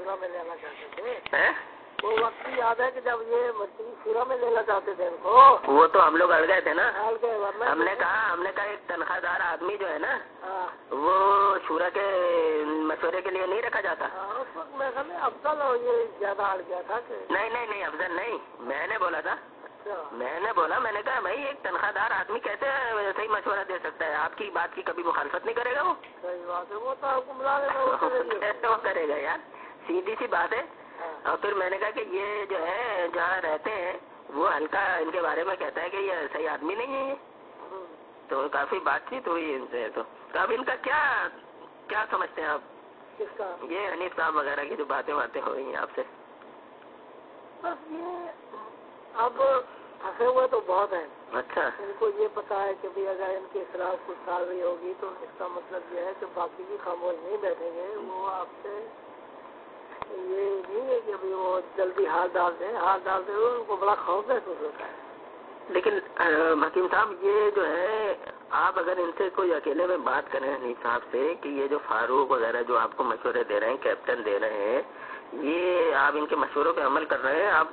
شورا میں لینا چاہتے تھے، وہ وقت یاد ہے کہ جب یہ شورا میں لینا چاہتے تھے ان کو، وہ تو ہم لوگ اڑ گئے تھے نا. ہم نے کہا ایک تنخواہ دار آدمی جو ہے نا وہ شورا کے مشورے کے لیے نہیں رکھا جاتا. اس وقت میں افضل یہ زیادہ اڑ گیا تھا. نہیں افضل نہیں، میں نے بولا تھا. میں نے کہا بھائی ایک تنخواہ دار آدمی کیسے صحیح مشورہ دے سکتا ہے؟ آپ کی بات کی کبھی مخالفت نہیں کرے گا وہ. صحیح بات ہے، وہ تو کیسے وہ کرے گا یار، سیدھی سی بات ہے. اور پھر میں نے کہا کہ یہ جو ہے جہاں رہتے ہیں وہ ہلکا ان کے بارے میں کہتا ہے کہ یہ صحیح آدمی نہیں ہے. تو کافی بات چیت ہوئی ان سے. تو اب ان کا کیا سمجھتے ہیں آپ؟ یہ حنیف صاحب وغیرہ کی جو باتیں ہو رہی ہیں آپ سے. بس یہ اب پھنسے ہوئے تو بہت ہیں. اچھا. ان کو یہ پتا ہے کہ بھی اگر ان کے خلاف کچھ کارروائی ہوگی تو اس کا مطلب یہ ہے کہ باقی بھی خاموش نہیں بیٹھیں گے. وہ آپ سے یہ نہیں ہے کہ ابھی وہ جلدی ہاتھ ڈال دیں ان کو بڑا خوف محسوس ہوتا ہے. لیکن حکیم صاحب یہ جو ہے آپ اگر ان سے کوئی اکیلے میں بات کریں حنیف صاحب سے کہ یہ جو فاروق وغیرہ جو آپ کو مشورے دے رہے ہیں، کیپٹن دے رہے ہیں، یہ آپ ان کے مشوروں پہ عمل کر رہے ہیں، آپ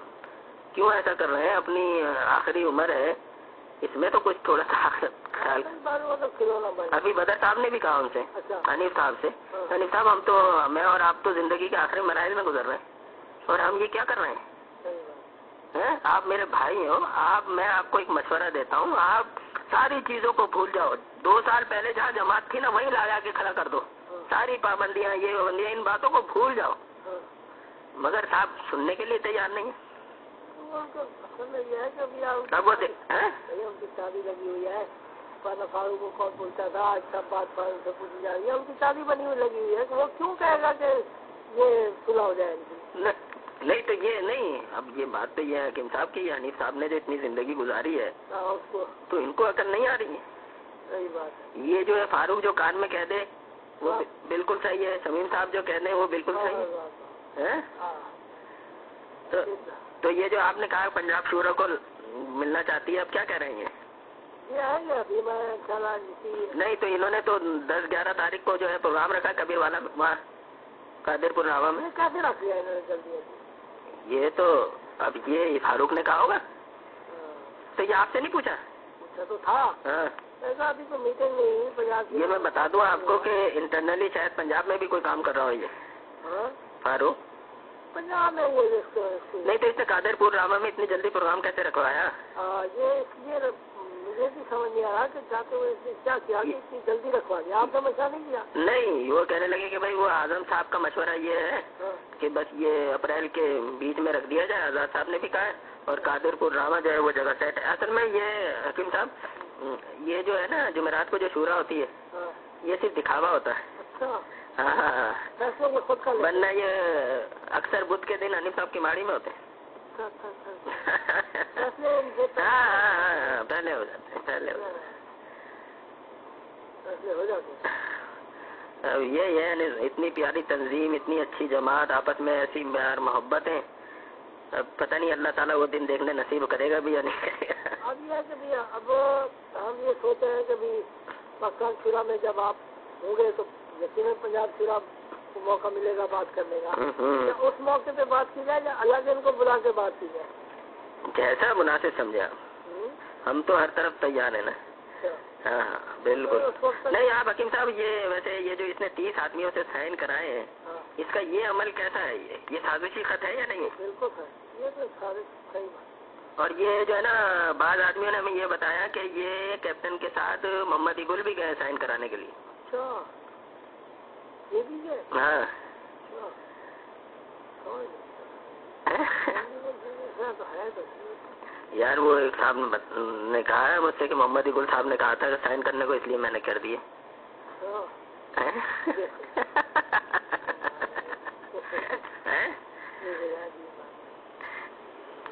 کیوں ایسا کر رہے ہیں؟ اپنی آخری عمر ہے، اس میں تو کچھ تھوڑا سا خیال. ابھی بدر صاحب نے بھی کہا ان سے، حنیف صاحب سے، حنیف صاحب میں اور آپ تو زندگی کے آخری مراحل میں گزر رہے ہیں اور ہم یہ کیا کر رہے ہیں؟ آپ میرے بھائی ہو، میں آپ کو ایک مشورہ دیتا ہوں، آپ ساری چیزوں کو بھول جاؤ. 2 سال پہلے جہاں جماعت تھی نا وہیں لا کے کھڑا کر دو. ساری پابندیاں یہ پابندیاں ان باتوں کو بھول جاؤ. مگر صاحب سننے کے لیے تیار نہیں ہے. اب وہ ان کی شادی لگی ہوئی ہے، فاروق کو کون پوچھتا تھا، آج سب بات فاروق سے پوچھی جا رہی ہے. ان کی شادی بنی ہوئی لگی ہوئی ہے، وہ کیوں کہے گا کہ یہ صلح ہو جائے؟ نہیں تو یہ نہیں. اب یہ بات تو یہ ہے حکیم صاحب کی حنیف صاحب نے جو اتنی زندگی گزاری ہے تو ان کو عقل نہیں آ رہی ہے. صحیح بات. یہ جو ہے فاروق جو کان میں کہہ دے وہ بالکل صحیح ہے، شمیم صاحب جو کہہ دیں وہ بالکل صحیح ہے. تو یہ جو آپ نے کہا پنجاب شورا کو ملنا چاہتی ہے، اب کیا کہہ رہے ہیں؟ نہیں تو انہوں نے تو 10-11 تاریخ کو جو ہے پروگرام رکھا کبیر والا وہاں قادر پور راوا میں. کیسے رکھ لیا انہوں نے جلدی؟ یہ تو اب یہ فاروق نے کہا ہوگا. تو یہ آپ سے نہیں پوچھا تو تھا. ایسا ابھی تو میٹنگ نہیں پنجاب. یہ میں بتا دوں آپ کو کہ انٹرنلی شاید پنجاب میں بھی کوئی کام کر رہا ہو یہ فاروق. پنجاب میں وہ نہیں تو اس نے قادر پور راما میں اتنی جلدی پروگرام کیسے رکھوایا؟ یہ مجھے بھی سمجھ نہیں آ رہا کہ جاتے ہوئے اس نے کیا کیا کہ اتنی جلدی رکھوا دیا. آپ نے مشورہ نہیں کیا؟ نہیں، وہ کہنے لگے کہ بھائی وہ اعظم صاحب کا مشورہ یہ ہے کہ بس یہ اپریل کے بیچ میں رکھ دیا جائے. آزاد صاحب نے بھی کہا ہے اور قادر پور راما جو ہے وہ جگہ سیٹ ہے. اصل میں یہ حکیم صاحب یہ جو ہے نا جمعرات کو جو شورا ہوتی ہے یہ صرف دکھاوا ہوتا ہے. ہاں ورنہ یہ اکثر بدھ کے دن حنیف صاحب کی ماڑی میں ہوتے ہیں. ہاں پہلے ہو جاتے. اب یہ ہے اتنی پیاری تنظیم، اتنی اچھی جماعت، آپس میں ایسی پیار محبت ہے. اب پتہ نہیں اللہ تعالیٰ وہ دن دیکھنے نصیب کرے گا بھی یا نہیں کرے گا. اب یہ ہے کہ اب ہم یہ سوچے ہیں کہ پاکستان شورا میں جب آپ ہوں گے تو یقیناً پنجاب شورا کو موقع ملے گا بات کرنے کا. اس موقع پہ بات کی جائے یا الگ ان کو بلا کے بات کی جائے؟ جیسا مناسب سمجھے آپ. ہم تو ہر طرف تیار ہیں نا. ہاں بالکل. نہیں آپ حکیم صاحب یہ ویسے یہ جو اس نے 30 آدمیوں سے سائن کرائے ہیں اس کا یہ عمل کیسا ہے؟ یہ سازشی خط ہے یا نہیں؟ بالکل ہے، یہ تو سازش صحیح بات. اور یہ جو ہے نا بعض آدمیوں نے ہمیں یہ بتایا کہ یہ کیپٹن کے ساتھ محمد اقبال بھی گئے سائن کرانے کے لیے. اچھا یہ بھی ہے؟ ہاں یار وہ ایک صاحب نے کہا ہے مجھ سے کہ محمد اقبال صاحب نے کہا تھا کہ سائن کرنے کو، اس لیے میں نے کر دیے.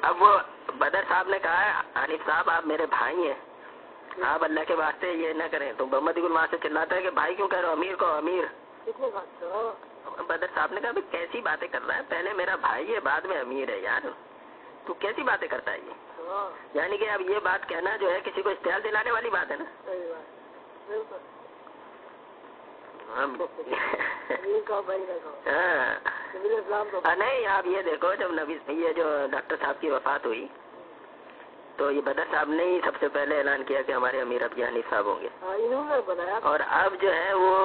اب وہ بدر صاحب نے کہا ہے حنیف صاحب آپ میرے بھائی ہیں، آپ اللہ کے واسطے یہ نہ کریں. تو محمد اقبال وہاں سے چلاتا ہے کہ بھائی کیوں کہہ رہے ہو، امیر کو امیر. بدر صاحب نے کہا کیسی باتیں کر رہا ہے، پہلے میرا بھائی ہے بعد میں امیر ہے. یار تو کیسی باتیں کرتا ہے یہ؟ یعنی کہ اب یہ بات کہنا جو ہے کسی کو اشتعال دلانے والی بات ہے نا. نہیں آپ یہ دیکھو جب نبی یہ جو ڈاکٹر صاحب کی وفات ہوئی تو یہ بدر صاحب نے ہی سب سے پہلے اعلان کیا کہ ہمارے امیر ابھی حنیف صاحب ہوں گے. انہوں نے بنایا. اور اب جو ہے وہ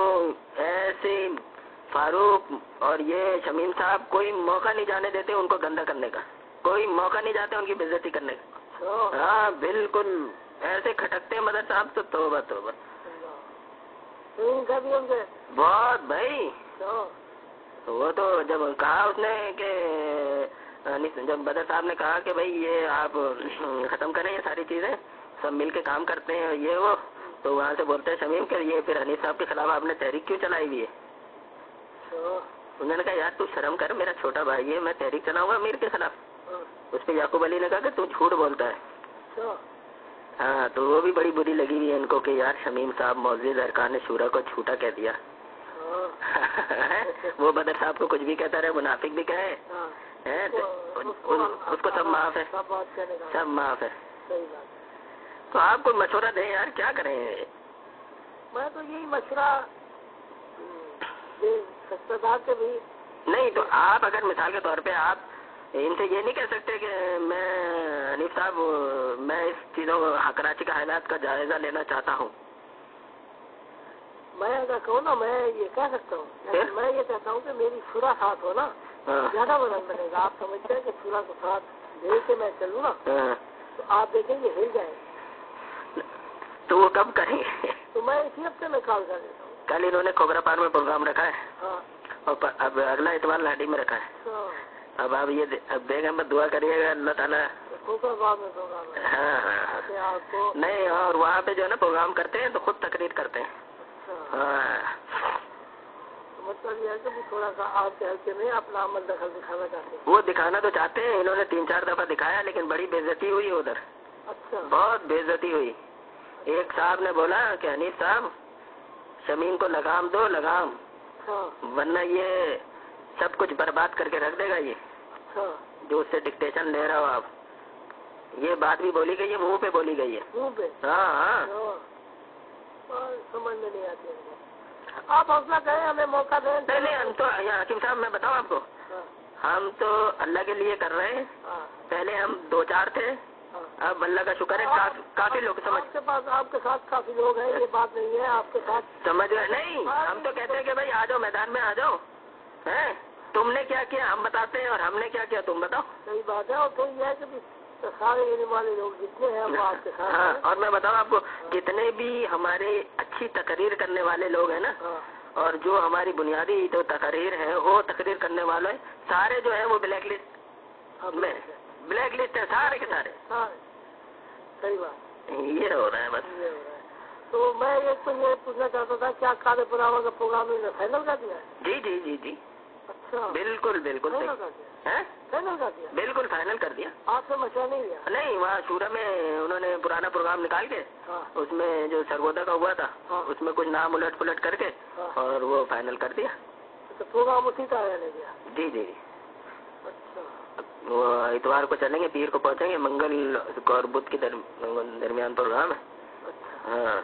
ایسے فاروق اور یہ شمیم صاحب کوئی موقع نہیں جانے دیتے ان کو گندا کرنے کا, کوئی موقع نہیں جاتے ان کی بے عزتی کرنے کا. ہاں بالکل ایسے کھٹکتے ہیں مدر صاحب تو توبہ توبہ بہت بھائی. وہ تو جب کہا اس نے کہ جب بدر صاحب نے کہا کہ بھائی یہ آپ ختم کریں یہ ساری چیزیں سب مل کے کام کرتے ہیں یہ وہ, تو وہاں سے بولتے ہیں شمیم کہ یہ پھر حنیف صاحب کے خلاف آپ نے تحریک کیوں چلائی ہوئی ہے. انہوں نے کہا یار تو شرم کر, میرا چھوٹا بھائی ہے, میں تحریک چلاؤں گا امیر کے خلاف. اس پہ یعقوب علی نے کہا کہ تو جھوٹ بولتا ہے. ہاں تو وہ بھی بڑی بری لگی ہوئی ہے ان کو کہ یار شمیم صاحب معزز ارکان شورا کو جھوٹا کہہ دیا. وہ بدر صاحب کو کچھ بھی کہتا رہے, منافق بھی کہے, اس کو سب معاف ہے, سب معاف ہے. تو آپ کو مشورہ دیں یار کیا کریں. میں تو یہی مشورہ کہ بھی نہیں, تو آپ اگر مثال کے طور پہ آپ ان سے یہ نہیں کہہ سکتے کہ میں حنیف صاحب میں اس چیزوں کراچی کا حالات کا جائزہ لینا چاہتا ہوں. میں اگر کہوں نا میں یہ کہہ سکتا ہوں, میں یہ کہتا ہوں کہ میری شورا ساتھ ہو نا زیادہ بدل بنے گا. آپ سمجھتے ہیں کہ شورا کو ساتھ لے کے میں چلوں نا تو آپ دیکھیں گے ہل جائیں. تو وہ کب کریں گے؟ تو میں اسی ہفتے میں کال کر دیتا ہوں. کل انہوں نے کھوگرا پار میں پروگرام رکھا ہے اور اب اگلا اتوار لاڈی میں رکھا ہے. اب آپ یہ بیگم میں دعا کریے گا اللہ تعالیٰ. ہاں ہاں نہیں, اور وہاں پہ جو ہے نا پروگرام کرتے ہیں تو خود تقریر کرتے ہیں. مطلب یہ ہے کہ تھوڑا سا آپ کے حلقے میں اپنا عمل دخل دکھانا چاہتے ہیں. وہ دکھانا تو چاہتے ہیں, انہوں نے 3-4 دفعہ دکھایا لیکن بڑی بے عزتی ہوئی ادھر. اچھا بہت بے عزتی ہوئی. ایک صاحب نے بولا کہ حنیف صاحب شمیم کو لگام دو لگام, ورنہ یہ سب کچھ برباد کر کے رکھ دے گا. یہ جو اس سے ڈکٹیشن لے رہا ہو آپ, یہ بات بھی بولی گئی ہے, منہ پہ بولی گئی ہے. منہ پہ؟ ہاں ہاں سمجھ میں نہیں آتی. آپ حوصلہ کریں, ہمیں موقع دیں. نہیں ہم تو حکیم صاحب میں بتاؤں آپ کو, ہم تو اللہ کے لیے کر رہے ہیں. پہلے ہم 2-4 تھے, اب اللہ کا شکر ہے کافی لوگ سمجھ کے پاس آپ کے ساتھ کافی لوگ ہیں. یہ بات نہیں ہے آپ کے ساتھ سمجھ گئے. نہیں ہم تو کہتے ہیں کہ بھائی آ جاؤ میدان میں آ جاؤ. تم نے کیا کیا ہم بتاتے ہیں اور ہم نے کیا کیا تم بتاؤ. صحیح بات ہے. اور تو یہ ہے کہ سارے علم والے لوگ جتنے ہیں وہ آپ کے ساتھ. ہاں اور میں بتاؤں آپ کو جتنے بھی ہمارے اچھی تقریر کرنے والے لوگ ہیں نا, اور جو ہماری بنیادی جو تقریر ہیں وہ تقریر کرنے والے سارے جو ہیں وہ بلیک لسٹ میں, بلیک لسٹ ہے سارے کے سارے. صحیح بات یہ ہو رہا ہے بس. تو میں ایک تو یہ پوچھنا چاہتا تھا کیا کالے پراوا کا پروگرام فائنل کر دیا ہے؟ جی جی جی جی اچھا بالکل بالکل بالکل فائنل کر دیا. آپ سے مشورہ نہیں لیا؟ نہیں, وہاں شورا میں انہوں نے پرانا پروگرام نکال کے اس میں جو سرگودا کا ہوا تھا اس میں کچھ نام الٹ پلٹ کر کے اور وہ فائنل کر دیا. پروگرام اسی طرح رہنے دیا؟ جی جی. اچھا وہ اتوار کو چلیں گے, پیر کو پہنچیں گے, منگل اور بدھ کے درمیان پروگرام ہے. ہاں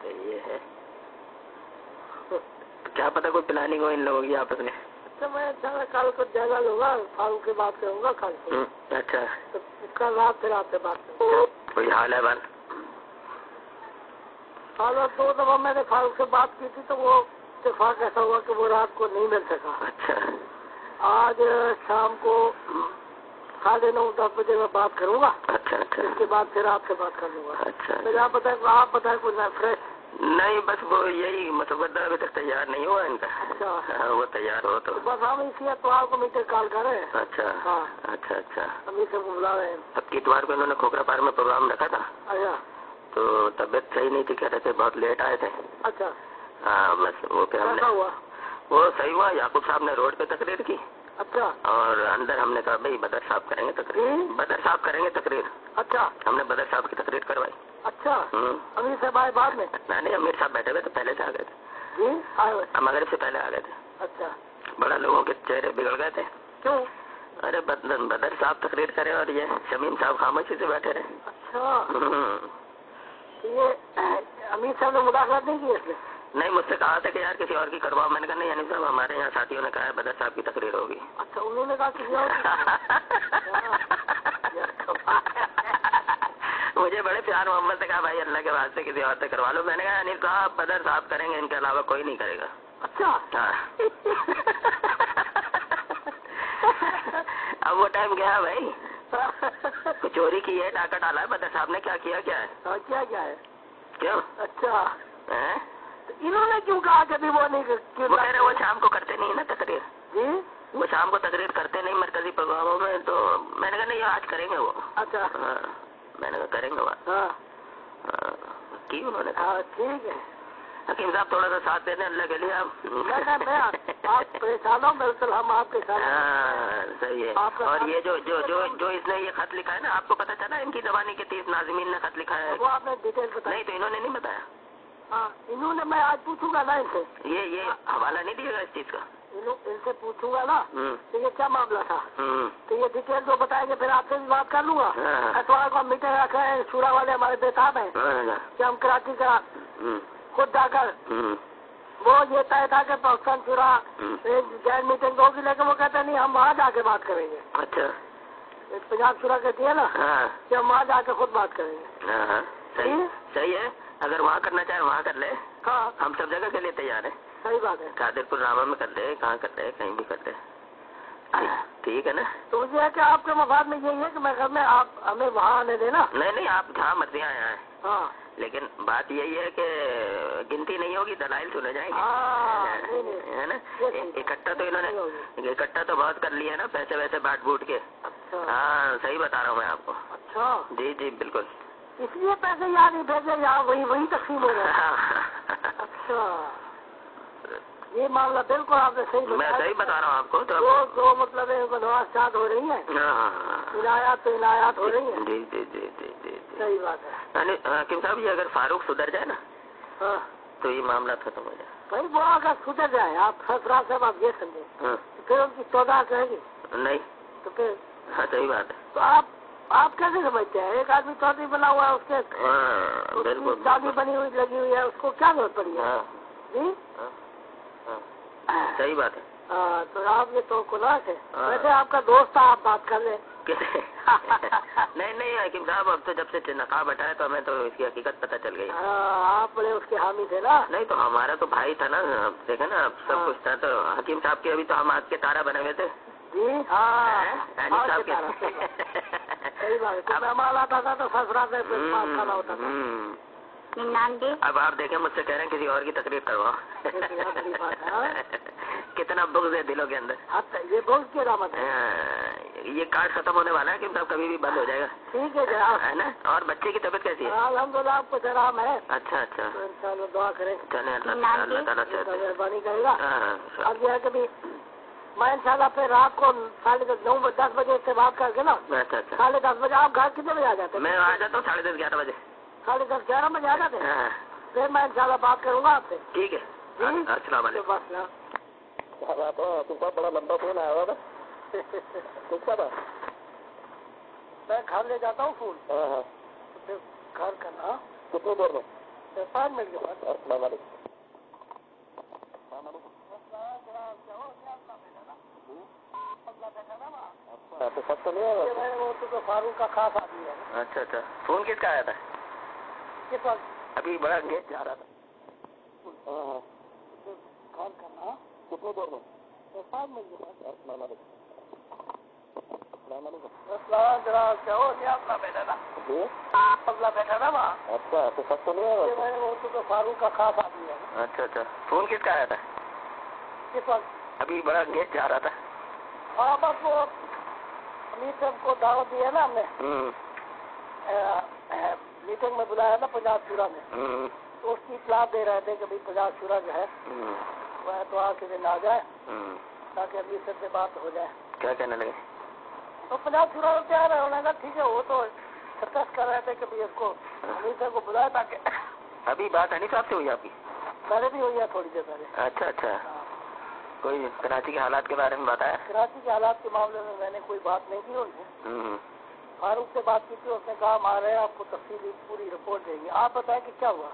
تو یہ ہے, کیا پتا کوئی پلاننگ ہو ان لوگوں کی آپس میں. اچھا میں کل کو جائزہ لوں گا, فاروق سے بات کروں گا کل کو. اچھا کل رات پھر آپ سے بات کروں گا. کوئی حال ہے بات؟ حال 2 دفعہ میں نے فاروق سے بات کی تھی تو وہ اتفاق ایسا ہوا کہ وہ رات کو نہیں مل سکا. اچھا آج شام کو 9:30-10 بجے میں بات کروں گا. اچھا اچھا اس کے بعد پھر آپ سے بات کر لوں گا. اچھا پھر آپ بتائیں کچھ فریش. نہیں بس وہ یہی مسودہ ابھی تک تیار نہیں ہوا ان کا. اچھا وہ تیار ہو تو بس ہم اسی اتوار کو میٹر کال کر رہے ہیں. اچھا ہاں اچھا اچھا ہم اسے بلا رہے ہیں. اب کی اتوار کو انہوں نے کھوکھرا پار میں پروگرام رکھا تھا. اچھا تو طبیعت صحیح نہیں تھی, کہہ رہے تھے بہت لیٹ آئے تھے. اچھا ہاں بس وہ پھر ہم نے وہ صحیح ہوا, یعقوب صاحب نے روڈ پہ تقریر کی. اچھا اور اندر ہم نے کہا بھائی بدر صاحب کریں گے تقریر, بدر صاحب کریں گے تقریر. اچھا ہم نے بدر صاحب کی تقریر کروائی. اچھا امیر صاحب آئے بعد میں؟ نہیں امیر صاحب بیٹھے ہوئے تو پہلے سے آ گئے تھے. جی آئے ہوئے مغرب سے پہلے آ گئے تھے. اچھا بڑا لوگوں کے چہرے بگڑ گئے تھے. کیوں؟ ارے بدر صاحب تقریر کرے اور یہ شمیم صاحب خاموشی سے بیٹھے رہے. اچھا یہ امیر صاحب نے مداخلت نہیں کی اس میں؟ نہیں مجھ سے کہا تھا کہ یار کسی اور کی کرواؤ. میں نے کہا نہیں یعنی صاحب ہمارے یہاں ساتھیوں نے کہا ہے بدر صاحب کی تقریر ہوگی. اچھا انہوں نے کہا کسی اور مجھے بڑے پیار محمد سے کہا بھائی اللہ کے واسطے کسی اور سے کروا لو. میں نے کہا انیل صاحب بدر صاحب کریں گے ان کے علاوہ کوئی نہیں کرے گا. اچھا اب وہ ٹائم گیا بھائی. چوری کی ہے ڈاکہ ڈالا ہے بدر صاحب نے. کیا کیا کیا ہے کیا ہے کیوں. اچھا انہوں نے کیوں کہا کہ وہ نہیں وہ کہہ رہے وہ شام کو کرتے نہیں نا تقریر. جی وہ شام کو تقریر کرتے نہیں مرکزی پروگراموں میں. تو میں نے کہا نہیں آج کریں گے وہ. اچھا میں نے کہا کریں گے وہ کی انہوں نے کہا. ٹھیک ہے حکیم صاحب تھوڑا سا ساتھ دینے اللہ کے لیے. آپ پریشان ہو بالکل ہم آپ کے ساتھ. ہاں صحیح ہے. اور یہ جو اس نے یہ خط لکھا ہے نا آپ کو پتا چلا ان کی زبانی کے 30 ناظمین نے خط لکھا ہے. وہ آپ نے ڈیٹیل بتائی. نہیں تو انہوں نے نہیں بتایا. ہاں انہوں نے میں آج پوچھوں گا نا ان سے. یہ حوالہ نہیں دیا گا اس چیز کا. ان سے پوچھوں گا نا تو یہ کیا معاملہ تھا تو یہ ڈیٹیل جو بتائیں گے پھر آپ سے بھی بات کر لوں گا. اتوار کو ہم میٹنگ رکھے ہیں شورا والے ہمارے بےتاب ہیں کہ ہم کراچی کا خود جا کر وہ یہ طے تھا کہ پاکستان شورا غیر میٹنگ ہوگی لیکن وہ کہتے ہیں نہیں ہم وہاں جا کے بات کریں گے. اچھا پنجاب شورا کہتی ہے نا کہ ہم وہاں جا کے خود بات کریں گے. صحیح ہے. اگر وہاں کرنا چاہے وہاں کر لے. ہاں ہم سب جگہ کے لیے تیار ہیں. صحیح بات ہے. قادر پور رامہ میں کر لے کہاں کر لے کہیں بھی کر لے. ٹھیک ہے نا. تو مجھے ہے کہ آپ کے مفاد میں یہی ہے کہ میں گھر میں آپ ہمیں وہاں آنے دینا. نہیں آپ جہاں مرضی آئے ہیں. ہاں لیکن بات یہی ہے کہ گنتی نہیں ہوگی دلائل سنے جائیں گے ہے نا. اکٹھا تو انہوں نے اکٹھا تو بہت کر لیا ہے نا پیسے ویسے بانٹ بوٹ کے. ہاں صحیح بتا رہا ہوں میں آپ کو. اچھا جی بالکل. اس لیے پیسے یہاں نہیں بھیجے یہاں وہی تقسیم ہو رہا ہے. اچھا یہ معاملہ بالکل آپ نے صحیح. میں صحیح بتا رہا ہوں آپ کو. تو مطلب نواز ہو رہی ہیں عنایات ہو رہی ہیں. جی صحیح بات ہے. حکیم صاحب یہ اگر فاروق سدھر جائے نا تو یہ معاملات ختم ہو جائے. بھائی وہ اگر سدھر جائے آپ سرفراز صاحب آپ یہ سمجھیں پھر ان کی 14 رہے گی نہیں تو پھر. ہاں صحیح بات ہے. تو آپ کیسے سمجھتے ہیں ایک آدمی چودھری بنا ہوا ہے اس کے بالکل شادی بنی ہوئی لگی ہوئی ہے اس کو کیا ضرورت پڑی ہے. جی صحیح بات ہے. ہاں تو آپ یہ تو کلاس ہے. ویسے آپ کا دوست تھا آپ بات کر لیں. نہیں حکیم صاحب اب تو جب سے نقاب ہٹایا تو ہمیں تو اس کی حقیقت پتہ چل گئی. آپ بڑے اس کے حامی تھے نا. نہیں تو ہمارا تو بھائی تھا نا. دیکھے نا سب کچھ تھا. تو حکیم صاحب کے ابھی تو ہم آج کے تارا بنے ہوئے تھے. جی ہاں صاحب کے صحیح بات ہے. مال آتا تھا تو سسرال سے کھانا ہوتا تھا. اب آپ دیکھیں مجھ سے کہہ رہے ہیں کسی اور کی تقریر کرواؤ. کتنا بغض ہے دلوں کے اندر. یہ بغض کی علامت ہے. یہ کارڈ ختم ہونے والا ہے کہ مطلب کبھی بھی بند ہو جائے گا. ٹھیک ہے جناب ہے نا. اور بچے کی طبیعت کیسی ہے. الحمدللہ آپ کو آرام ہے. اچھا انشاءاللہ دعا کریں. چلیں اللہ تعالیٰ سے مہربانی کرے گا. اب یہ ہے کبھی میں انشاءاللہ پھر رات کو 9-10 بجے سے بات کر کے نا. اچھا 10:30 بجے آپ گھر کتنے بجے آ جاتے ہیں. میں آ جاتا ہوں 10:30-11 بجے. 10:30-11 بجے آ جاتے ہیں. پھر میں انشاءاللہ بات کروں گا آپ سے. ٹھیک ہے. السلام علیکم. بڑا لمبا فون آیا ہوا تھا. میں گھر لے جاتا ہوں فون. پھر گھر کرنا کتنی دیر میں 5 منٹ کے بعد. السلام علیکم. تو سب تو نہیں ہے وہ تو فاروق کا خاص آدمی ہے. اچھا فون کس کا آیا تھا. کس وقت ابھی بڑا گیٹ جا رہا تھا. کال کرنا کتنی دیر میں 5 منٹ کے بعد. السلام علیکم. السلام علیکم. السلام جناب کیا ہو گیا اپنا بیٹھا تھا. اپنا بیٹھا تھا وہاں. اچھا تو سب تو نہیں ہے وہ تو فاروق کا خاص آدمی ہے. اچھا فون کس کا آیا تھا. کس وقت ابھی بڑا گیٹ جا رہا تھا. ہاں بس وہ امیر صاحب کو دعوت دی ہے نا ہم نے. میٹنگ میں بلایا نا پنجاب شورا میں. تو اس کی اطلاع دے رہے تھے کہ بھائی پنجاب شورا جو ہے وہ اتوار کے دن آ جائے تاکہ امیر صاحب سے بات ہو جائے. کیا کہنے لگے. تو پنجاب شورا تیار ہے. انہوں نے کہا ٹھیک ہے. وہ تو سرکس کر رہے تھے کہ بھائی اس کو امیر صاحب کو بلایا تاکہ. ابھی بات حنیف صاحب سے ہوئی آپ کی. پہلے بھی ہوئی ہے تھوڑی دیر پہلے. اچھا کوئی کراچی کے حالات کے بارے میں بتایا. کراچی کے حالات کے معاملے میں نے کوئی بات نہیں کی ان سے. فاروق سے بات کی تھی. اس نے کہا ہم آ رہے ہیں آپ کو تفصیلی پوری رپورٹ دیں گے. آپ بتائیں کہ کیا ہوا.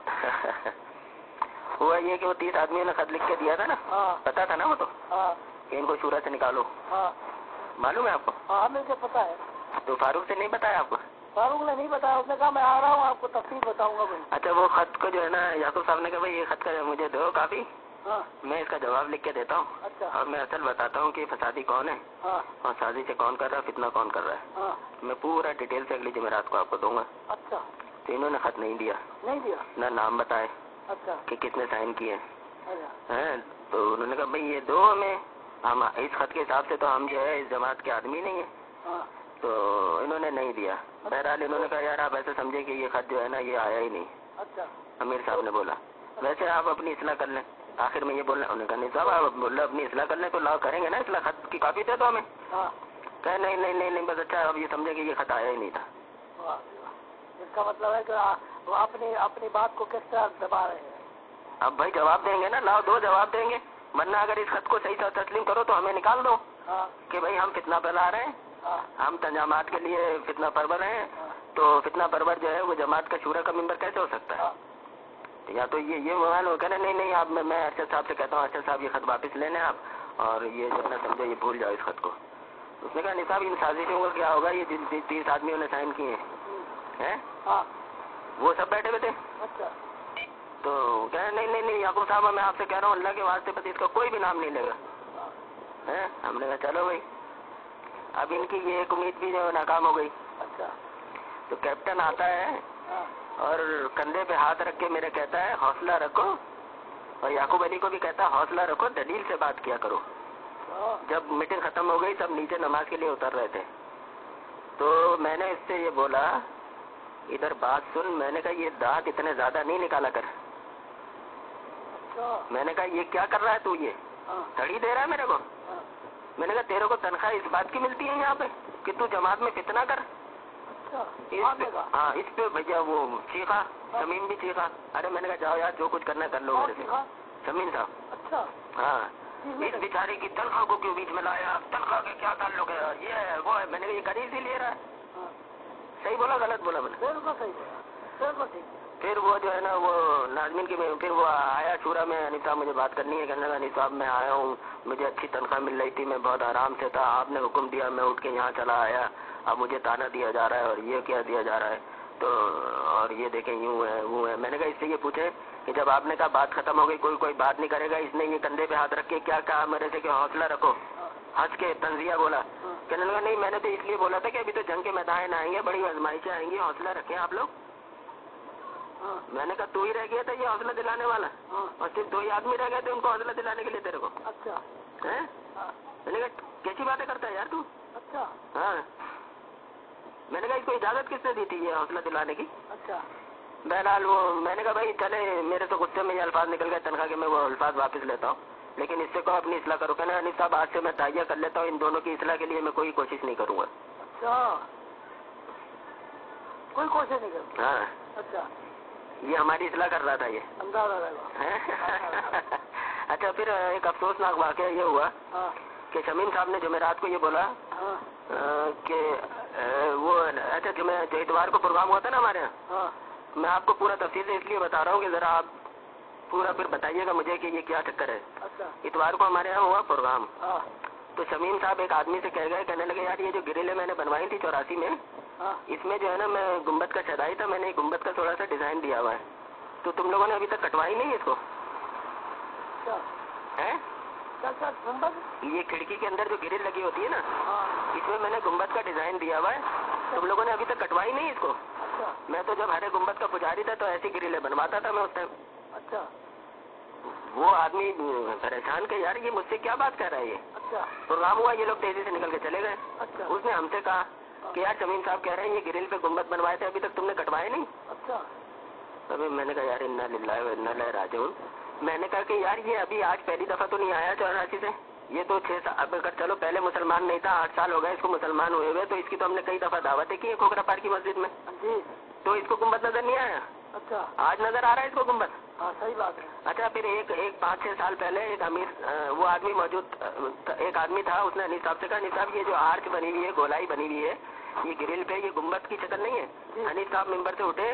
ہوا یہ کہ وہ 30 آدمیوں نے خط لکھ کے دیا تھا نا, پتا تھا نا وہ تو کہ ان کو شورا سے نکالو, معلوم ہے آپ کو؟ ہاں مجھے پتا ہے. تو فاروق سے نہیں بتایا آپ کو؟ فاروق نے نہیں بتایا, اس نے کہا میں آ رہا ہوں آپ کو تفصیل بتاؤں گا بھائی. اچھا وہ خط کو جو ہے نا یعقوب صاحب نے کہا بھائی یہ خط کا مجھے دو کاپی, میں اس کا جواب لکھ کے دیتا ہوں. اچھا. اور میں اصل بتاتا ہوں کہ فسادی کون ہے اور سازی سے کون کر رہا ہے, فتنہ کون کر رہا ہے. میں پورا ڈیٹیل سے اگلی جمعرات کو آپ کو دوں گا. اچھا. تو انہوں نے خط نہیں دیا, نہ نام بتائے کہ کس نے سائن کیے ہیں. تو انہوں نے کہا بھائی یہ دو ہمیں, ہم اس خط کے حساب سے تو ہم جو ہے اس جماعت کے آدمی نہیں ہیں. تو انہوں نے نہیں دیا. بہرحال انہوں نے کہا یار آپ ایسے سمجھے کہ یہ خط جو ہے نا یہ آیا ہی نہیں. امیر صاحب نے بولا ویسے آپ اپنی اصلاح کر لیں. آخر میں یہ بولنا, انہوں نے کہا نہیں صاحب آپ بول رہے اپنی اصلاح کر لیں تو لا کریں گے نا اصلاح, خط کی کاپی دے دو ہمیں. کہ نہیں نہیں نہیں نہیں بس اچھا اب یہ سمجھے کہ یہ خط آیا ہی نہیں تھا. اس کا مطلب ہے کہ وہ اپنی بات کو کس طرح دبا رہے ہیں. اب بھائی جواب دیں گے نا, لاؤ دو جواب دیں گے, ورنہ اگر اس خط کو صحیح سے تسلیم کرو تو ہمیں نکال دو کہ بھائی ہم فتنہ پھیلا رہے ہیں, ہم تنظامات کے لیے فتنہ پرور ہیں. تو فتنہ پرور جو ہے وہ جماعت کا شورا کا ممبر کیسے ہو سکتا ہے؟ یا تو یہ موبائل کہہ رہے نہیں نہیں آپ میں ارشد صاحب سے کہتا ہوں ارشد صاحب یہ خط واپس لے لیں آپ, اور یہ جو ہے نا سمجھو یہ بھول جاؤ اس خط کو. اس نے کہا نہیں صاحب ان سازشوں کا کیا ہوگا, یہ 30 آدمیوں نے سائن کیے ہیں وہ سب بیٹھے ہوئے تھے. تو کہہ رہے نہیں نہیں یعقوب صاحب میں آپ سے کہہ رہا ہوں اللہ کے واسطے بس اس کا کوئی بھی نام نہیں لے گا. ہم نے کہا چلو بھائی, اب ان کی یہ ایک امید بھی جو ناکام ہو گئی. تو کیپٹن آتا ہے اور کندھے پہ ہاتھ رکھ کے میرے کہتا ہے حوصلہ رکھو, اور یعقوب علی کو بھی کہتا ہے حوصلہ رکھو, دلیل سے بات کیا کرو. جب میٹنگ ختم ہو گئی سب نیچے نماز کے لیے اتر رہے تھے, تو میں نے اس سے یہ بولا ادھر بات سن. میں نے کہا یہ دانت اتنے زیادہ نہیں نکالا کر. میں نے کہا یہ کیا کر رہا ہے تو, یہ تھڑی دے رہا ہے میرے کو. میں نے کہا تیرے کو تنخواہ اس بات کی ملتی ہے یہاں پہ کہ تو جماعت میں فتنہ کر. ہاں اس پہ بھیا وہ چیخا, شمیم بھی چیخا. ارے میں نے کہا جاؤ یار جو کچھ کرنا کر لو میرے سے. شمیم صاحب ہاں اس بیچارے کی تنخواہ کو کیوں بیچ میں لایا, تنخواہ کے کیا تعلق ہے, یہ ہے وہ ہے. میں نے کہا یہ کر ہی لے رہا ہے. صحیح بولا غلط بولا میں نے؟ پھر وہ جو ہے نا وہ ناظمین کی پھر وہ آیا شورا میں, انیس صاحب مجھے بات کرنی ہے. کہنے لگا انیس صاحب میں آیا ہوں, مجھے اچھی تنخواہ مل رہی تھی, میں بہت آرام سے تھا, آپ نے حکم دیا میں اٹھ کے یہاں چلا آیا, اب مجھے تانا دیا جا رہا ہے اور یہ کیا دیا جا رہا ہے, تو اور یہ دیکھیں یوں ہے وہ ہے. میں نے کہا اس سے یہ پوچھے کہ جب آپ نے کہا بات ختم ہو گئی کوئی بات نہیں کرے گا, اس نے یہ کندھے پہ ہاتھ رکھ کے کیا کہا میرے سے کہ حوصلہ رکھو, ہنس کے تنزیہ بولا. کہنے لگا نہیں میں نے تو اس لیے بولا تھا کہ ابھی تو جنگ کے میدان آئیں گے, بڑی آزمائشیں آئیں گی, حوصلہ رکھیں آپ لوگ. میں نے کہا تو ہی رہ گیا تھا یہ حوصلہ دلانے والا, اور صرف 2 ہی آدمی رہ گئے تھے ان کو حوصلہ دلانے کے لیے تیرے کو. میں نے کہا کیسی باتیں کرتا ہے یار تو. ہاں میں نے کہا اس کو اجازت کس نے دی تھی یہ حوصلہ دلانے کی. بہرحال وہ میں نے کہا بھائی چلے, میرے تو غصے میں یہ الفاظ نکل گئے تنخواہ کے, میں وہ الفاظ واپس لیتا ہوں, لیکن اس سے کو اپنی اصلاح کرو. کہنا انیس صاحب آج سے میں تہیہ کر لیتا ہوں, ان دونوں کی اصلاح کے لیے میں کوئی کوشش نہیں کروں گا. کوئی کوشش نہیں کروں. ہاں یہ ہماری اصلاح کر رہا تھا یہ. اچھا پھر ایک افسوسناک واقعہ یہ ہوا کہ شمیم صاحب نے جمعرات کو یہ بولا کہ وہ اچھا جو اتوار کو پروگرام ہوا تھا نا ہمارے یہاں, میں آپ کو پورا تفصیل سے اس لیے بتا رہا ہوں کہ ذرا آپ پورا پھر بتائیے گا مجھے کہ یہ کیا چکر ہے. اتوار کو ہمارے یہاں ہوا پروگرام, تو شمیم صاحب ایک آدمی سے کہہ گئے, کہنے لگے یار یہ جو گریلیں میں نے بنوائی تھی 84 میں, اس میں جو ہے نا میں گنبد کا شدائی تھا, میں نے گنبد کا تھوڑا سا ڈیزائن دیا ہوا ہے, تو تم لوگوں نے ابھی تک کٹوائی نہیں اس کو. یہ کھڑکی کے اندر جو گرل لگی ہوتی ہے نا, اس میں میں نے گنبد کا ڈیزائن دیا ہوا ہے, تم لوگوں نے ابھی تک کٹوائی نہیں اس کو. میں تو جب ہرے گنبد کا پجاری تھا تو ایسی گرلیں بنواتا تھا میں اس ٹائم. وہ آدمی پریشان کہ یار یہ مجھ سے کیا بات کر رہا ہے. یہ پروگرام ہوا, یہ لوگ تیزی سے نکل کے چلے گئے. اس نے ہم سے کہا کہ یار شمیم صاحب کہہ رہے ہیں یہ گرل پہ گنبد بنوائے تھے, ابھی تک تم نے کٹوائے نہیں. ابھی میں نے کہا یار انا للہ و انا الیہ راجعون. میں نے کہا کہ یار یہ ابھی آج پہلی دفعہ تو نہیں آیا 84 سے, یہ تو 6 سال اب اگر چلو پہلے مسلمان نہیں تھا, 8 سال ہو گئے اس کو مسلمان ہوئے ہوئے, تو اس کی تو ہم نے کئی دفعہ دعوتیں کی کھوکھرا پار کی مسجد میں, تو اس کو گنبد نظر نہیں آیا. آج نظر آ رہا ہے اس کو گنبد. صحیح بات ہے. اچھا پھر ایک 5-6 سال پہلے ایک امیر وہ آدمی موجود, ایک آدمی تھا, اس نے انیس صاحب سے کہا انیس صاحب یہ جو آرچ بنی ہوئی ہے, گولائی بنی ہوئی ہے, یہ گرل پہ یہ گنبد کی شکل نہیں ہے. انیس صاحب ممبر سے اٹھے,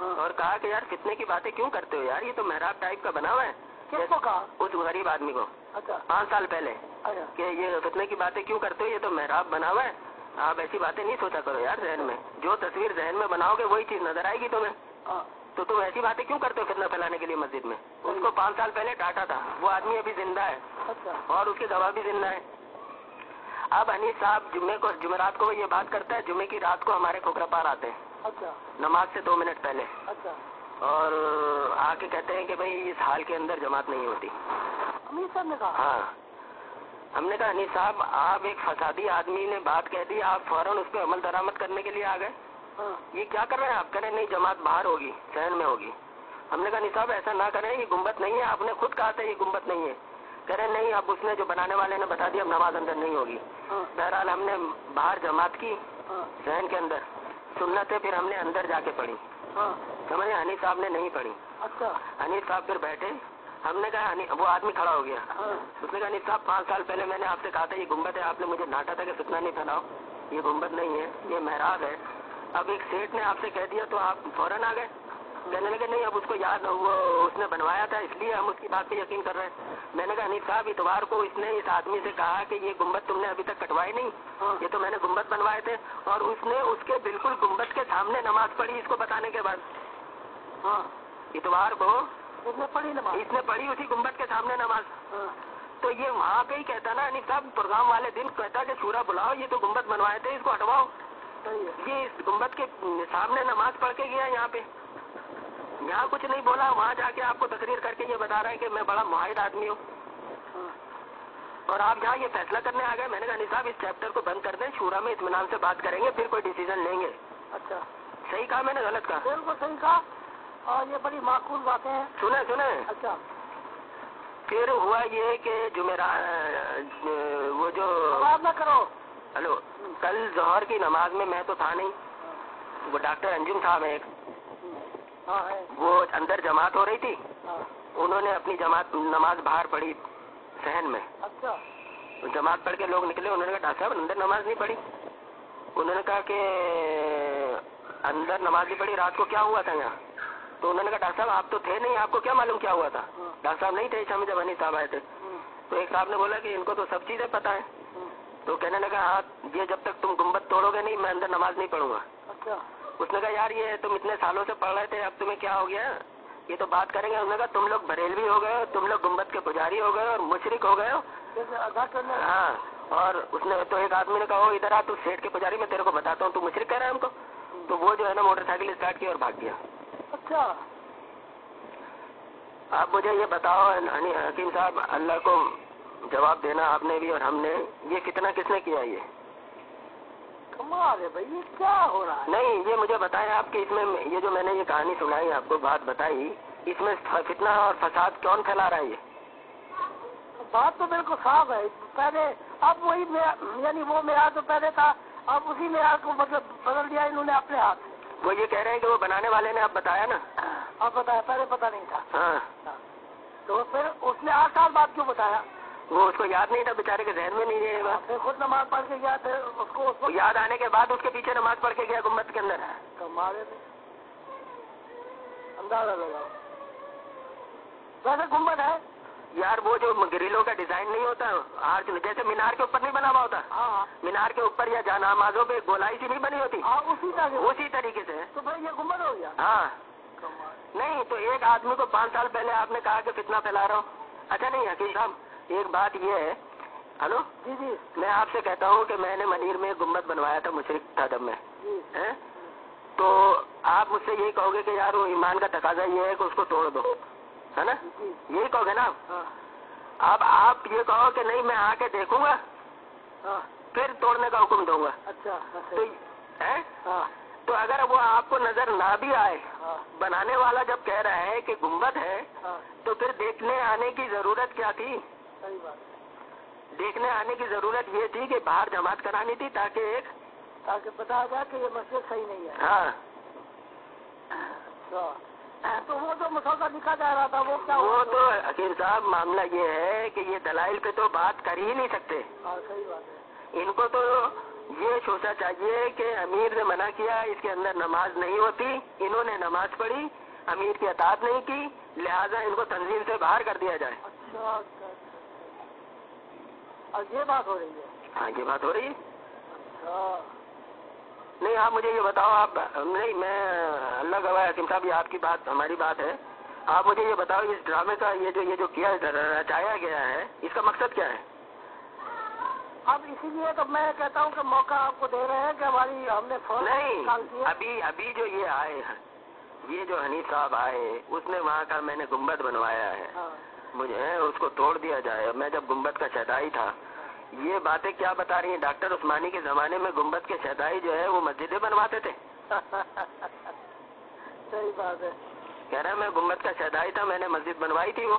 اور کہا کہ یار فتنے کی باتیں کیوں کرتے ہو یار, یہ تو محراب ٹائپ کا بنا ہوا ہے. کس کو کہا؟ اس غریب آدمی کو 5 سال پہلے کہ یہ فتنے کی باتیں کیوں کرتے ہو, یہ تو محراب بنا ہوا ہے, آپ ایسی باتیں نہیں سوچا کرو یار ذہن میں, جو تصویر ذہن میں بناؤ گے وہی چیز نظر آئے گی تمہیں, تو تم ایسی باتیں کیوں کرتے ہو فتنہ پھیلانے کے لیے مسجد میں. اس کو 5 سال پہلے ڈانٹا تھا, وہ آدمی ابھی زندہ ہے اور اس کے گواہ بھی زندہ ہے. اب حنیف صاحب جمعرات کو یہ بات کرتا ہے, جمعے کی رات کو ہمارے کھوکھرا پار آتے ہیں نماز سے 2 منٹ پہلے, اور آ کے کہتے ہیں کہ بھائی اس حال کے اندر جماعت نہیں ہوتی. حنیف صاحب نے کہا؟ ہاں, ہم نے کہا حنیف صاحب آپ ایک فسادی آدمی نے بات کہہ دی, آپ فوراً اس پہ عمل درآمد کرنے کے لیے آ گئے, یہ کیا کر رہے ہیں آپ؟ کہہ رہے نہیں جماعت باہر ہوگی, صحن میں ہوگی. ہم نے کہا حنیف صاحب ایسا نہ کریں, یہ گنبد نہیں ہے, آپ نے خود کہا تھا یہ گنبد نہیں ہے. کہہ رہے نہیں, اب اس نے جو بنانے والے نے بتا دیا اب نماز اندر نہیں ہوگی. بہرحال ہم نے باہر جماعت کی صحن کے اندر, سنت ہے پھر ہم نے اندر جا کے پڑھی, سمجھے. حنیف صاحب نے نہیں پڑھی. حنیف صاحب پھر بیٹھے, ہم نے کہا وہ آدمی کھڑا ہو گیا, اس نے کہا حنیف صاحب 5 سال پہلے میں نے آپ سے کہا تھا یہ گنبد ہے, آپ نے مجھے ڈانٹا تھا کہ فتنہ نہیں پھیلاؤ, یہ گنبد نہیں ہے, یہ محراب ہے. اب ایک سیٹ نے آپ سے کہہ دیا تو آپ فوراً آ گئے. کہنے لگے نہیں اب اس کو یاد, وہ اس نے بنوایا تھا اس لیے ہم اس کی بات پہ یقین کر رہے ہیں. میں نے کہا حنیف صاحب اتوار کو اس نے اس آدمی سے کہا کہ یہ گنبد تم نے ابھی تک کٹوائی نہیں, یہ تو میں نے گنبد بنوائے تھے, اور اس نے اس کے بالکل گنبد کے سامنے نماز پڑھی اس کو بتانے کے بعد. اتوار کو اس نے پڑھی اسی گنبد کے سامنے نماز. تو یہ وہاں پہ ہی کہتا نا حنیف صاحب, پروگرام والے دن کہتا کہ شورا بلاؤ, یہ تو گنبد بنوائے تھے اس کو ہٹواؤ. یہ اس گنبد کے سامنے نماز پڑھ کے گیا, یہاں پہ یہاں کچھ نہیں بولا, وہاں جا کے آپ کو تقریر کر کے یہ بتا رہا ہے کہ میں بڑا معاہد آدمی ہوں, اور آپ یہاں یہ فیصلہ کرنے آ گئے. میں نے کہا حنیف صاحب اس چیپٹر کو بند کر دیں, شورا میں اطمینان سے بات کریں گے, پھر کوئی ڈیسیزن لیں گے. اچھا صحیح کہا میں نے غلط کہا؟ بالکل صحیح کہا, اور یہ بڑی معقول باتیں ہیں. سنیں. اچھا پھر ہوا یہ کہ وہ جو نہ کرو, ہلو, کل ظہر کی نماز میں تو تھا نہیں, وہ ڈاکٹر انجم صاحب ایک, وہ اندر جماعت ہو رہی تھی, انہوں نے اپنی جماعت نماز باہر پڑھی صحن میں. اچھا جماعت پڑھ کے لوگ نکلے, انہوں نے کہا ڈاکٹر صاحب اندر نماز نہیں پڑھی. انہوں نے کہا کہ اندر نماز نہیں پڑھی, رات کو کیا ہوا تھا یہاں؟ تو انہوں نے کہا ڈاکٹر صاحب آپ تو تھے نہیں, آپ کو کیا معلوم کیا ہوا تھا؟ ڈاکٹر صاحب نہیں تھے شام جب حنیف صاحب آئے تھے. تو ایک صاحب نے بولا کہ ان کو تو سب چیزیں پتہ ہیں. تو کہنے لگا ہاں یہ جب تک تم گنبد توڑو گے نہیں میں اندر نماز نہیں پڑھوں گا. اچھا اس نے کہا یار یہ تم اتنے سالوں سے پڑھ رہے تھے, اب تمہیں کیا ہو گیا, یہ تو بات کریں گے. انہوں نے کہا تم لوگ بریلوی ہو گئے ہو, تم لوگ گنبد کے پجاری ہو گئے اور مشرک ہو گئے ہو. ہاں, اور اس نے تو ایک آدمی نے کہا ادھر آ, تو سیٹ کے پجاری میں تیرے کو بتاتا ہوں, تو مشرک کہہ رہا ہے ہم کو. تو وہ جو ہے نا موٹر سائیکل اسٹارٹ کی اور بھاگ گیا. اچھا آپ مجھے یہ بتاؤ حکیم صاحب, اللہ کو جواب دینا آپ نے بھی اور ہم نے, یہ کتنا کس نے کیا؟ یہ کمال ہے بھائی, یہ کیا ہو رہا ہے؟ نہیں یہ مجھے بتائیں آپ کہ اس میں یہ جو میں نے یہ کہانی سنائی آپ کو, بات بتائی, اس میں فتنہ اور فساد کون پھیلا رہا ہے؟ یہ بات تو بالکل صاف ہے. پہلے اب وہی یعنی وہ معیار تو پہلے تھا, اب اسی معیار کو مطلب بدل دیا انہوں نے اپنے ہاتھ. وہ یہ کہہ رہے ہیں کہ وہ بنانے والے نے آپ بتایا نا, آپ بتایا, پہلے پتہ نہیں تھا. ہاں تو پھر اس نے 8 سال بعد کیوں بتایا؟ وہ اس کو یاد نہیں تھا بیچارے کے ذہن میں نہیں ہے یہ بات. پھر خود نماز پڑھ کے گیا, پھر اس کو یاد آنے کے بعد اس کے پیچھے نماز پڑھ کے گیا گنبد کے اندر. کمال ہے, اندازہ لگاؤ. ویسے گنبد ہے یار, وہ جو گریلوں کا ڈیزائن نہیں ہوتا آرچ, جیسے مینار کے اوپر نہیں بنا ہوا ہوتا, مینار کے اوپر یا جانمازوں پہ گولائی سی نہیں بنی ہوتی, اسی طریقے سے. تو پھر یہ گنبد ہو گیا. ہاں نہیں, تو ایک آدمی کو 5 سال پہلے آپ نے کہا کہ فتنہ پھیلا رہا ہوں. اچھا نہیں حکیم صاحب ایک بات یہ ہے, ہلو جی جی, میں آپ سے کہتا ہوں کہ میں نے منیر میں گنبد بنوایا تھا, مشرک تھا جب میں, تو آپ مجھ سے یہی کہو گے کہ یار وہ ایمان کا تقاضا یہ ہے کہ اس کو توڑ دو, ہے نا, یہی کہو گے نا آپ. اب آپ یہ کہو کہ نہیں میں آ کے دیکھوں گا پھر توڑنے کا حکم دوں گا. اچھا تو اگر وہ آپ کو نظر نہ بھی آئے, بنانے والا جب کہہ رہا ہے کہ گنبد ہے, تو پھر دیکھنے آنے کی ضرورت کیا تھی؟ صحیح بات. دیکھنے آنے کی ضرورت یہ تھی کہ باہر جماعت کرانی تھی تاکہ پتا جائے کہ یہ مسجد صحیح نہیں ہے. ہاں تو وہ جو مسودہ لکھا جا رہا تھا وہ کیا؟ وہ تو حکیم صاحب معاملہ یہ ہے کہ یہ دلائل پہ تو بات کر ہی نہیں سکتے. صحیح بات ہے. ان کو تو یہ سوچنا چاہیے کہ امیر نے منع کیا، اس کے اندر نماز نہیں ہوتی، انہوں نے نماز پڑھی، امیر کی اطاعت نہیں کی، لہذا ان کو تنظیم سے باہر کر دیا جائے۔ اچھا اور یہ بات ہو رہی ہے؟ ہاں یہ بات ہو رہی ہے۔ اچھا نہیں آپ مجھے یہ بتاؤ، آپ نہیں، میں اللہ گواہ حکیم صاحب، یہ آپ کی بات ہماری بات ہے، آپ مجھے یہ بتاؤ اس ڈرامے کا یہ جو کیا رچایا گیا ہے، اس کا مقصد کیا ہے؟ اب اسی لیے تو میں کہتا ہوں کہ موقع آپ کو دے رہے ہیں کہ ہماری ہم نے نہیں، ابھی جو یہ آئے ہیں، یہ جو حنیف صاحب آئے، اس نے وہاں کا میں نے گنبد بنوایا ہے، مجھے اس کو توڑ دیا جائے۔ میں جب گنبد کا شہدائی تھا، یہ باتیں کیا بتا رہی ہیں؟ ڈاکٹر عثمانی کے زمانے میں گنبد کے شہدائی جو ہے وہ مسجدیں بنواتے تھے۔ صحیح بات ہے۔ کہہ رہے ہیں میں گنبد کا شہدائی تھا، میں نے مسجد بنوائی تھی وہ۔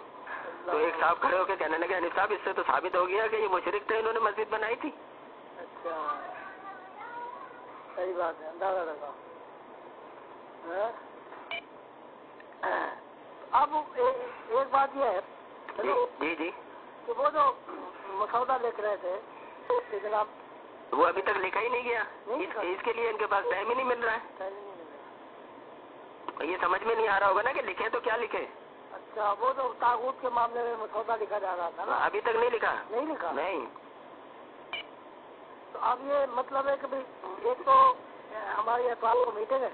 تو ایک صاحب کھڑے ہو کے کہنے لگے حنیف صاحب اس سے تو ثابت ہو گیا کہ یہ مشرک تھے، انہوں نے مسجد بنائی تھی۔ اچھا صحیح بات ہے، اندازہ لگا۔ اب ایک بات یہ ہے جی کہ وہ جو مسودہ لکھ رہے تھے کہ جناب وہ ابھی تک لکھا ہی نہیں گیا، اس کے لیے ان کے پاس ٹائم ہی نہیں مل رہا ہے۔ یہ سمجھ میں نہیں آ رہا ہوگا نا کہ لکھے تو کیا لکھے۔ اچھا وہ جو طاغوت کے معاملے میں مسودہ لکھا جا رہا تھا نا، ابھی تک نہیں لکھا؟ نہیں۔ تو اب یہ مطلب ہے کہ ایک تو ہماری اتوار کو میٹنگ ہے،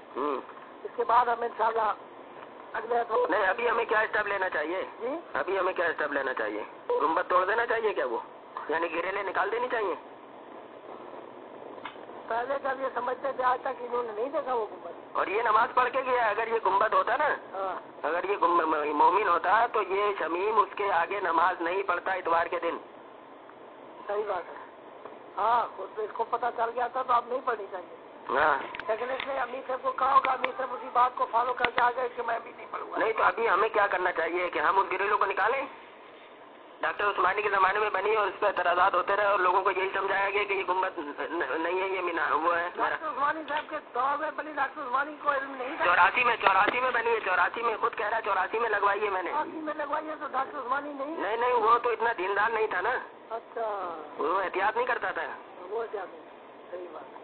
اس کے بعد ہم انشاءاللہ اگلے نہیں، ابھی ہمیں کیا اسٹیپ لینا چاہیے؟ ابھی ہمیں کیا اسٹیپ لینا چاہیے؟ گنبد توڑ دینا چاہیے کیا؟ وہ یعنی گریلیں نکال دینی چاہیے؟ پہلے جب یہ سمجھتے تھے، آج تک انہوں نے نہیں دیکھا وہ گنبد، اور یہ نماز پڑھ کے گیا۔ اگر یہ گنبد ہوتا نا، اگر یہ مومن ہوتا تو یہ شمیم اس کے آگے نماز نہیں پڑھتا اتوار کے دن۔ صحیح بات ہے۔ ہاں اس کو پتہ چل گیا تھا تو اب نہیں پڑھنی چاہیے۔ لیکن اس نے امیر صاحب کو کہا ہوگا، امیر صاحب اسی بات کو فالو کر کے آ گئے کہ میں ابھی نہیں پڑھوں گا۔ نہیں تو ابھی ہمیں کیا کرنا چاہیے کہ ہم اس گریلوں کو نکالیں؟ ڈاکٹر عثمانی کے زمانے میں بنی اور اس پہ اعتراضات ہوتے رہے اور لوگوں کو یہی سمجھایا گیا کہ یہ گنبد نہیں ہے، یہ مینار وہ ہے۔ ڈاکٹر عثمانی صاحب کے دور میں بنی، ڈاکٹر عثمانی کو علم نہیں تھا۔ 84 میں بنی ہے، 84 میں، خود کہہ رہا ہے 84 میں لگوائی ہے میں نے۔ 84 میں لگوائی ہے تو ڈاکٹر عثمانی نہیں، وہ تو اتنا دیندار نہیں تھا نا۔ اچھا وہ احتیاط نہیں کرتا تھا۔ وہ احتیاط نہیں، صحیح بات ہے۔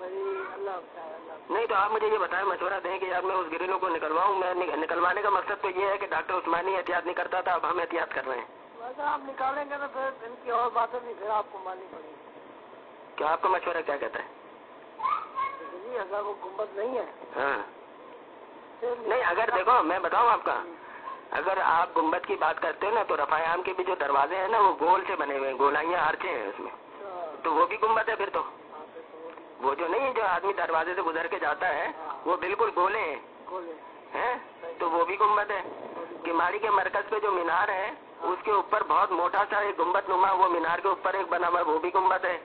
نہیں تو آپ مجھے یہ بتائیں، مشورہ دیں کہ یار میں اس گریلوں کو نکلواؤں۔ میں نکلوانے کا مقصد تو یہ ہے کہ ڈاکٹر عثمانی احتیاط نہیں کرتا تھا، اب ہم احتیاط کر رہے ہیں۔ اگر آپ نکالیں گے تو پھر ان کی اور باتیں بھی پھر آپ کو ماننی پڑیں گی۔ کیا آپ کا مشورہ کیا کہتا ہے؟ جی اگر وہ گنبد نہیں ہے، ہاں نہیں، اگر دیکھو میں بتاؤں آپ کا، اگر آپ گنبد کی بات کرتے ہیں نا تو رفاعیام کے بھی جو دروازے ہیں نا وہ گول سے بنے ہوئے ہیں، گولائیاں آرچے ہیں اس میں، تو وہ بھی گنبد ہے پھر تو۔ وہ جو نہیں ہے جو آدمی دروازے سے گزر کے جاتا ہے وہ بالکل گولے ہیں، تو وہ بھی گنبد ہے۔ کماری کے مرکز پہ جو مینار ہے اس کے اوپر بہت موٹا سا ایک گنبد نما، وہ مینار کے اوپر ایک بنا ہوا، وہ بھی گنبد ہے۔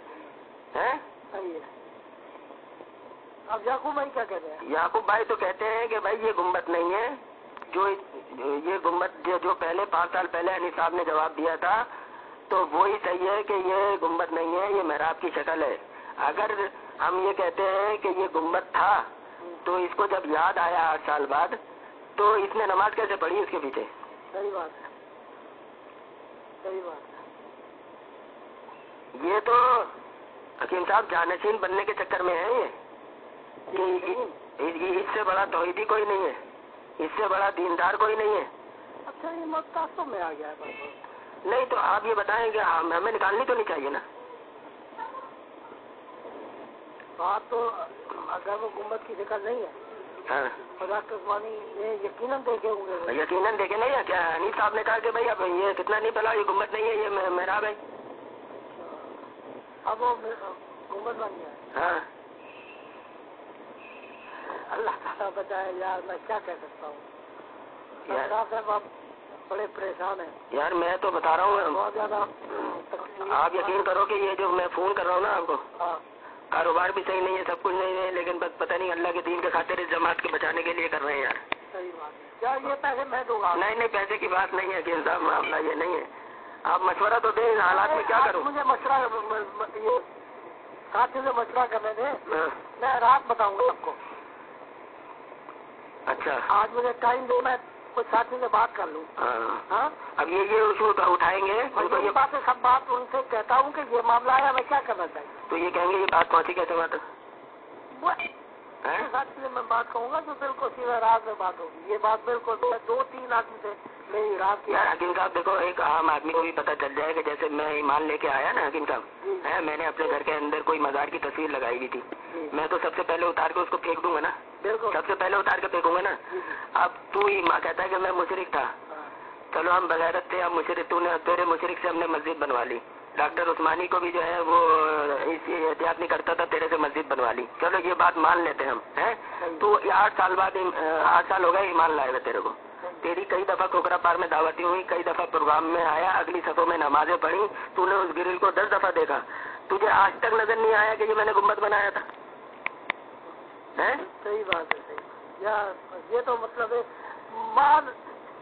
اب یعقوب بھائی کیا کہتے ہیں؟ یعقوب بھائی تو کہتے ہیں کہ بھائی یہ گنبد نہیں ہے، جو یہ گنبد جو پہلے 5 سال پہلے حنیف صاحب نے جواب دیا تھا تو وہی صحیح ہے کہ یہ گنبد نہیں ہے، یہ محراب کی شکل ہے۔ اگر ہم یہ کہتے ہیں کہ یہ گنبد تھا تو اس کو جب یاد آیا 8 سال بعد تو اس نے نماز کیسے پڑھی اس کے پیچھے؟ صحیح بات ہے، صحیح بات ہے۔ یہ تو حکیم صاحب جانشین بننے کے چکر میں ہے، یہ اس سے بڑا توحیدی کوئی نہیں ہے، اس سے بڑا دیندار کوئی نہیں ہے۔ اچھا یہ متعصب میں آ گیا ہے۔ نہیں تو آپ یہ بتائیں کہ ہمیں نکالنی تو نہیں چاہیے نا بات تو، اگر وہ گنبد کی شکل نہیں ہے اور ڈاکٹر عثمانی نے یقیناً دیکھے ہوں گے، یقیناً دیکھے نہیں ہے کیا؟ حنیف صاحب نے کہا کہ بھائی اب یہ کتنا نہیں پلا، یہ گنبد نہیں ہے، یہ محراب ہے۔ اب وہ گنبد بن گیا ہے۔ ہاں اللہ تعالیٰ بچائے یار، میں کیا کہہ سکتا ہوں صاحب، آپ بڑے پریشان ہیں یار۔ میں تو بتا رہا ہوں بہت زیادہ، آپ یقین کرو کہ یہ جو میں فون کر رہا ہوں نا آپ کو، کاروبار بھی صحیح نہیں ہے، سب کچھ نہیں ہے، لیکن بس پتہ نہیں اللہ کے دین کے خاطر اس جماعت کے بچانے کے لیے کر رہے ہیں یار۔ صحیح بات ہے۔ کیا یہ پیسے میں دوں گا؟ نہیں، پیسے کی بات نہیں ہے کہ صاحب، معاملہ یہ نہیں ہے۔ آپ مشورہ تو دیں، حالات میں کیا کروں؟ مجھے مشورہ، یہ ساتھی سے مشورہ کرنے دیں، میں رات بتاؤں گا آپ کو۔ اچھا آج مجھے ٹائم دو، میں کوئی ساتھی سے بات کر لوں. ہاں اب یہ ایشو اٹھائیں گے یہ باتیں سب بات ان سے کہتا ہوں کہ یہ معاملہ ہے ہمیں کیا کرنا چاہیے. تو یہ کہیں گے یہ بات پہنچی کیسے بات ساتھی سے میں بات کہوں گا تو بالکل سیدھا راز میں بات ہوگی. یہ بات بالکل 2-3 آدمی سے میری رات کی. یار حکیم صاحب دیکھو ایک عام آدمی کو بھی پتہ چل جائے کہ جیسے میں ایمان لے کے آیا نا حکیم صاحب ہے میں نے اپنے گھر کے اندر کوئی مزار کی تصویر لگائی ہوئی تھی. میں تو سب سے پہلے اتار کے اس کو پھینک دوں گا نا. بالکل سب سے پہلے اتار کے پھینکوں گا نا. اب تو ہی ماں کہتا ہے کہ میں مشرک تھا. چلو ہم بغیرت تھے. اب مشرک تیرے مشرک سے ہم نے مسجد بنوا لی. ڈاکٹر عثمانی کو بھی جو ہے وہ احتیاط نہیں کرتا تھا تیرے سے مسجد بنوا لی. چلو یہ بات مان لیتے ہم ہیں. تو 8 سال بعد 8 سال ہو گئے ایمان لائے ہوئے تیرے کو. تیری کئی دفعہ کوکرا پار میں دعوتیں ہوئی کئی دفعہ پروگرام میں آیا اگلی صفوں میں نمازیں پڑھی. تو نے اس گرل کو 10 دفعہ دیکھا. تجھے آج تک نظر نہیں آیا کہ یہ میں نے گنبد بنایا تھا. صحیح بات ہے. صحیح یہ تو مطلب ہے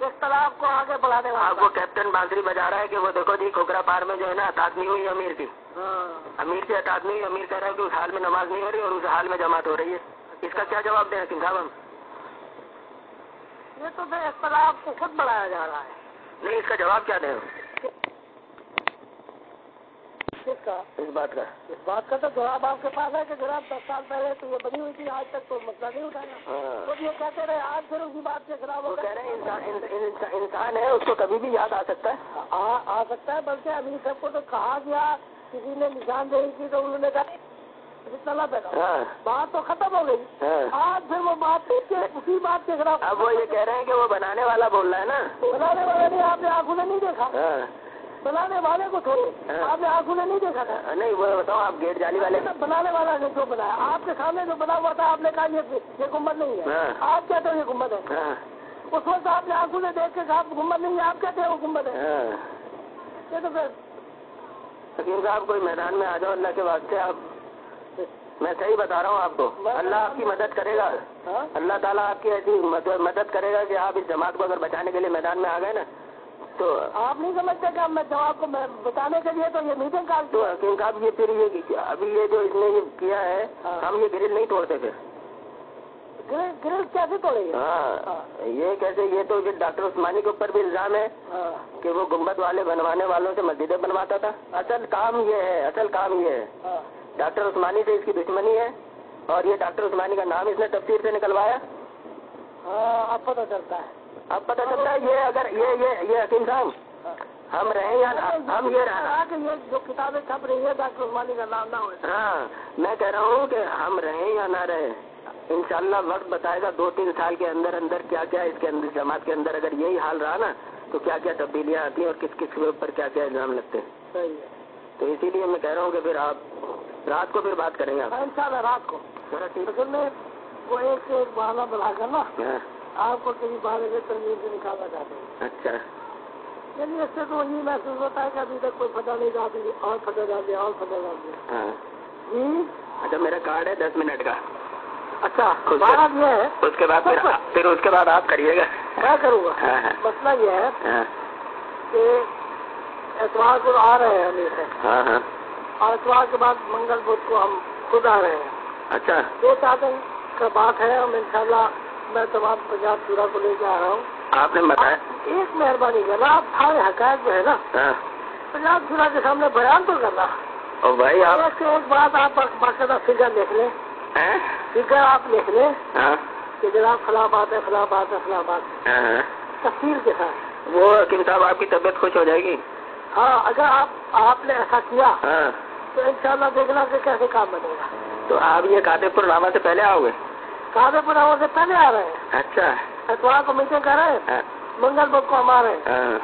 اختلاف کو آگے بڑھانے والا. آپ کو کیپٹن بانسری بجا رہا ہے کہ وہ دیکھو جی کھوکرا پار میں جو ہے نا اطاعت نہیں ہوئی امیر کی. امیر کی اطاعت نہیں ہوئی. امیر کہہ رہا ہے کہ اس حال میں نماز نہیں ہو رہی اور اس حال میں جماعت ہو رہی ہے. اس کا کیا جواب دیں حکیم صاحب ہم؟ یہ تو اختلاف کو خود بڑھایا جا رہا ہے. نہیں اس کا جواب کیا دیں اس بات کا تو جواب آپ کے پاس ہے کہ جناب 10 سال پہلے تو یہ بنی ہوئی تھی آج تک تو مسئلہ نہیں اٹھایا. تو یہ کہتے رہے آج پھر اسی بات کے خلاف وہ کہہ رہے ہیں انسان ہے اس کو کبھی بھی یاد آ سکتا ہے. آ سکتا ہے. بلکہ امیر صاحب کو تو کہا گیا کسی نے نشاندہی کی تو انہوں نے کہا اتنا پیدا بات تو ختم ہو گئی. آج پھر وہ بات اسی بات کے خلاف. اب وہ یہ کہہ رہے ہیں کہ وہ بنانے والا بول رہا ہے نا. بنانے والا نہیں آپ نے آنکھوں نے نہیں دیکھا. بنانے والے کو چھوڑے آپ نے آنکھوں نے نہیں دیکھا تھا. نہیں وہ بتاؤ آپ گیٹ جالی والے بنانے والا نے جو بنایا آپ کے سامنے جو بنا ہوا تھا آپ نے کہا یہ گنبد نہیں ہے. آپ کہتے ہیں یہ گنبد ہے. اس وقت آپ نے آنکھوں نے دیکھ کے کہا گنبد نہیں ہے. آپ کہتے ہیں وہ گنبد ہے. یہ تو پھر حکیم صاحب کوئی میدان میں آ جاؤ اللہ کے واسطے. آپ میں صحیح بتا رہا ہوں آپ کو. اللہ آپ کی مدد کرے گا. اللہ تعالیٰ آپ کی ایسی مدد کرے گا کہ آپ اس جماعت کو اگر بچانے کے لیے میدان میں آ گئے نا تو آپ نہیں سمجھتے کہ میں جواب کو بتانے کے لیے تو یہ میٹنگ کال تو حکیم صاحب یہ پھر یہ ابھی یہ جو اس نے یہ کیا ہے ہم یہ گرل نہیں توڑتے پھر. گرل کیسے توڑے گی؟ ہاں یہ کیسے. یہ تو ڈاکٹر عثمانی کے اوپر بھی الزام ہے کہ وہ گنبد والے بنوانے والوں سے مسجدیں بنواتا تھا. اصل کام یہ ہے ڈاکٹر عثمانی سے اس کی دشمنی ہے اور یہ ڈاکٹر عثمانی کا نام اس نے تفسیر سے نکلوایا. اب پتہ چلتا ہے. یہ اگر یہ حکیم صاحب ہم رہیں یا ہم یہ رہا کہ یہ جو کتابیں چھپ رہی ہے ڈاکٹر عثمانی کا نام نہ ہو. ہاں میں کہہ رہا ہوں کہ ہم رہیں یا نہ رہیں انشاءاللہ وقت بتائے گا 2-3 سال کے اندر کیا کیا اس کے اندر جماعت کے اندر اگر یہی حال رہا نا تو کیا کیا تبدیلیاں آتی ہیں اور کس کے اوپر کیا کیا الزام لگتے ہیں. صحیح ہے. تو اسی لیے میں کہہ رہا ہوں کہ پھر آپ رات کو پھر بات کریں گے. انشاءاللہ رات کو اصل میں وہ ایک بہانہ بنا کر نا آپ کو کسی بارے میں ترمیم سے نکالنا چاہتے ہیں. اچھا یعنی اس سے تو یہ محسوس ہوتا ہے کہ ابھی تک کوئی فتح نہیں ڈال دیا اور فتح ڈال دیا اور فتح ڈال دیا. اچھا میرا کارڈ ہے 10 منٹ کا. اچھا بات یہ ہے اس کے بعد پھر اس کے بعد آپ کریے گا. میں کروں گا. مسئلہ یہ ہے کہ اتوار کو آ رہے ہیں امیر سے اور اتوار کے بعد منگل بدھ کو ہم خود آ رہے ہیں. اچھا 2-4 دن کا بات ہے. ہم انشاءاللہ میں تمام پنجاب شورا کو لے کے آ رہا ہوں. آپ نے بتایا ایک مہربانی کرنا آپ سارے حقائق جو ہے نا پنجاب شورا کے سامنے بیان تو کرنا. اور بھائی آپ ایک بات آپ باقاعدہ فگر لکھ لیں. فگر آپ لکھ لیں کہ جناب فلاں بات ہے فلاں بات ہے فلاں بات ہے تفصیل کے ساتھ. وہ حکیم صاحب آپ کی طبیعت خوش ہو جائے گی. ہاں اگر آپ نے ایسا کیا تو انشاءاللہ دیکھنا کہ کیسے کام بنے گا. تو آپ یہ قادر پور راما سے پہلے آؤ گے؟ قادر پور راما سے پہلے آ رہے ہیں. اچھا اتوار کو میٹنگ کر رہے ہیں منگل بدھ کو ہم آ رہے ہیں.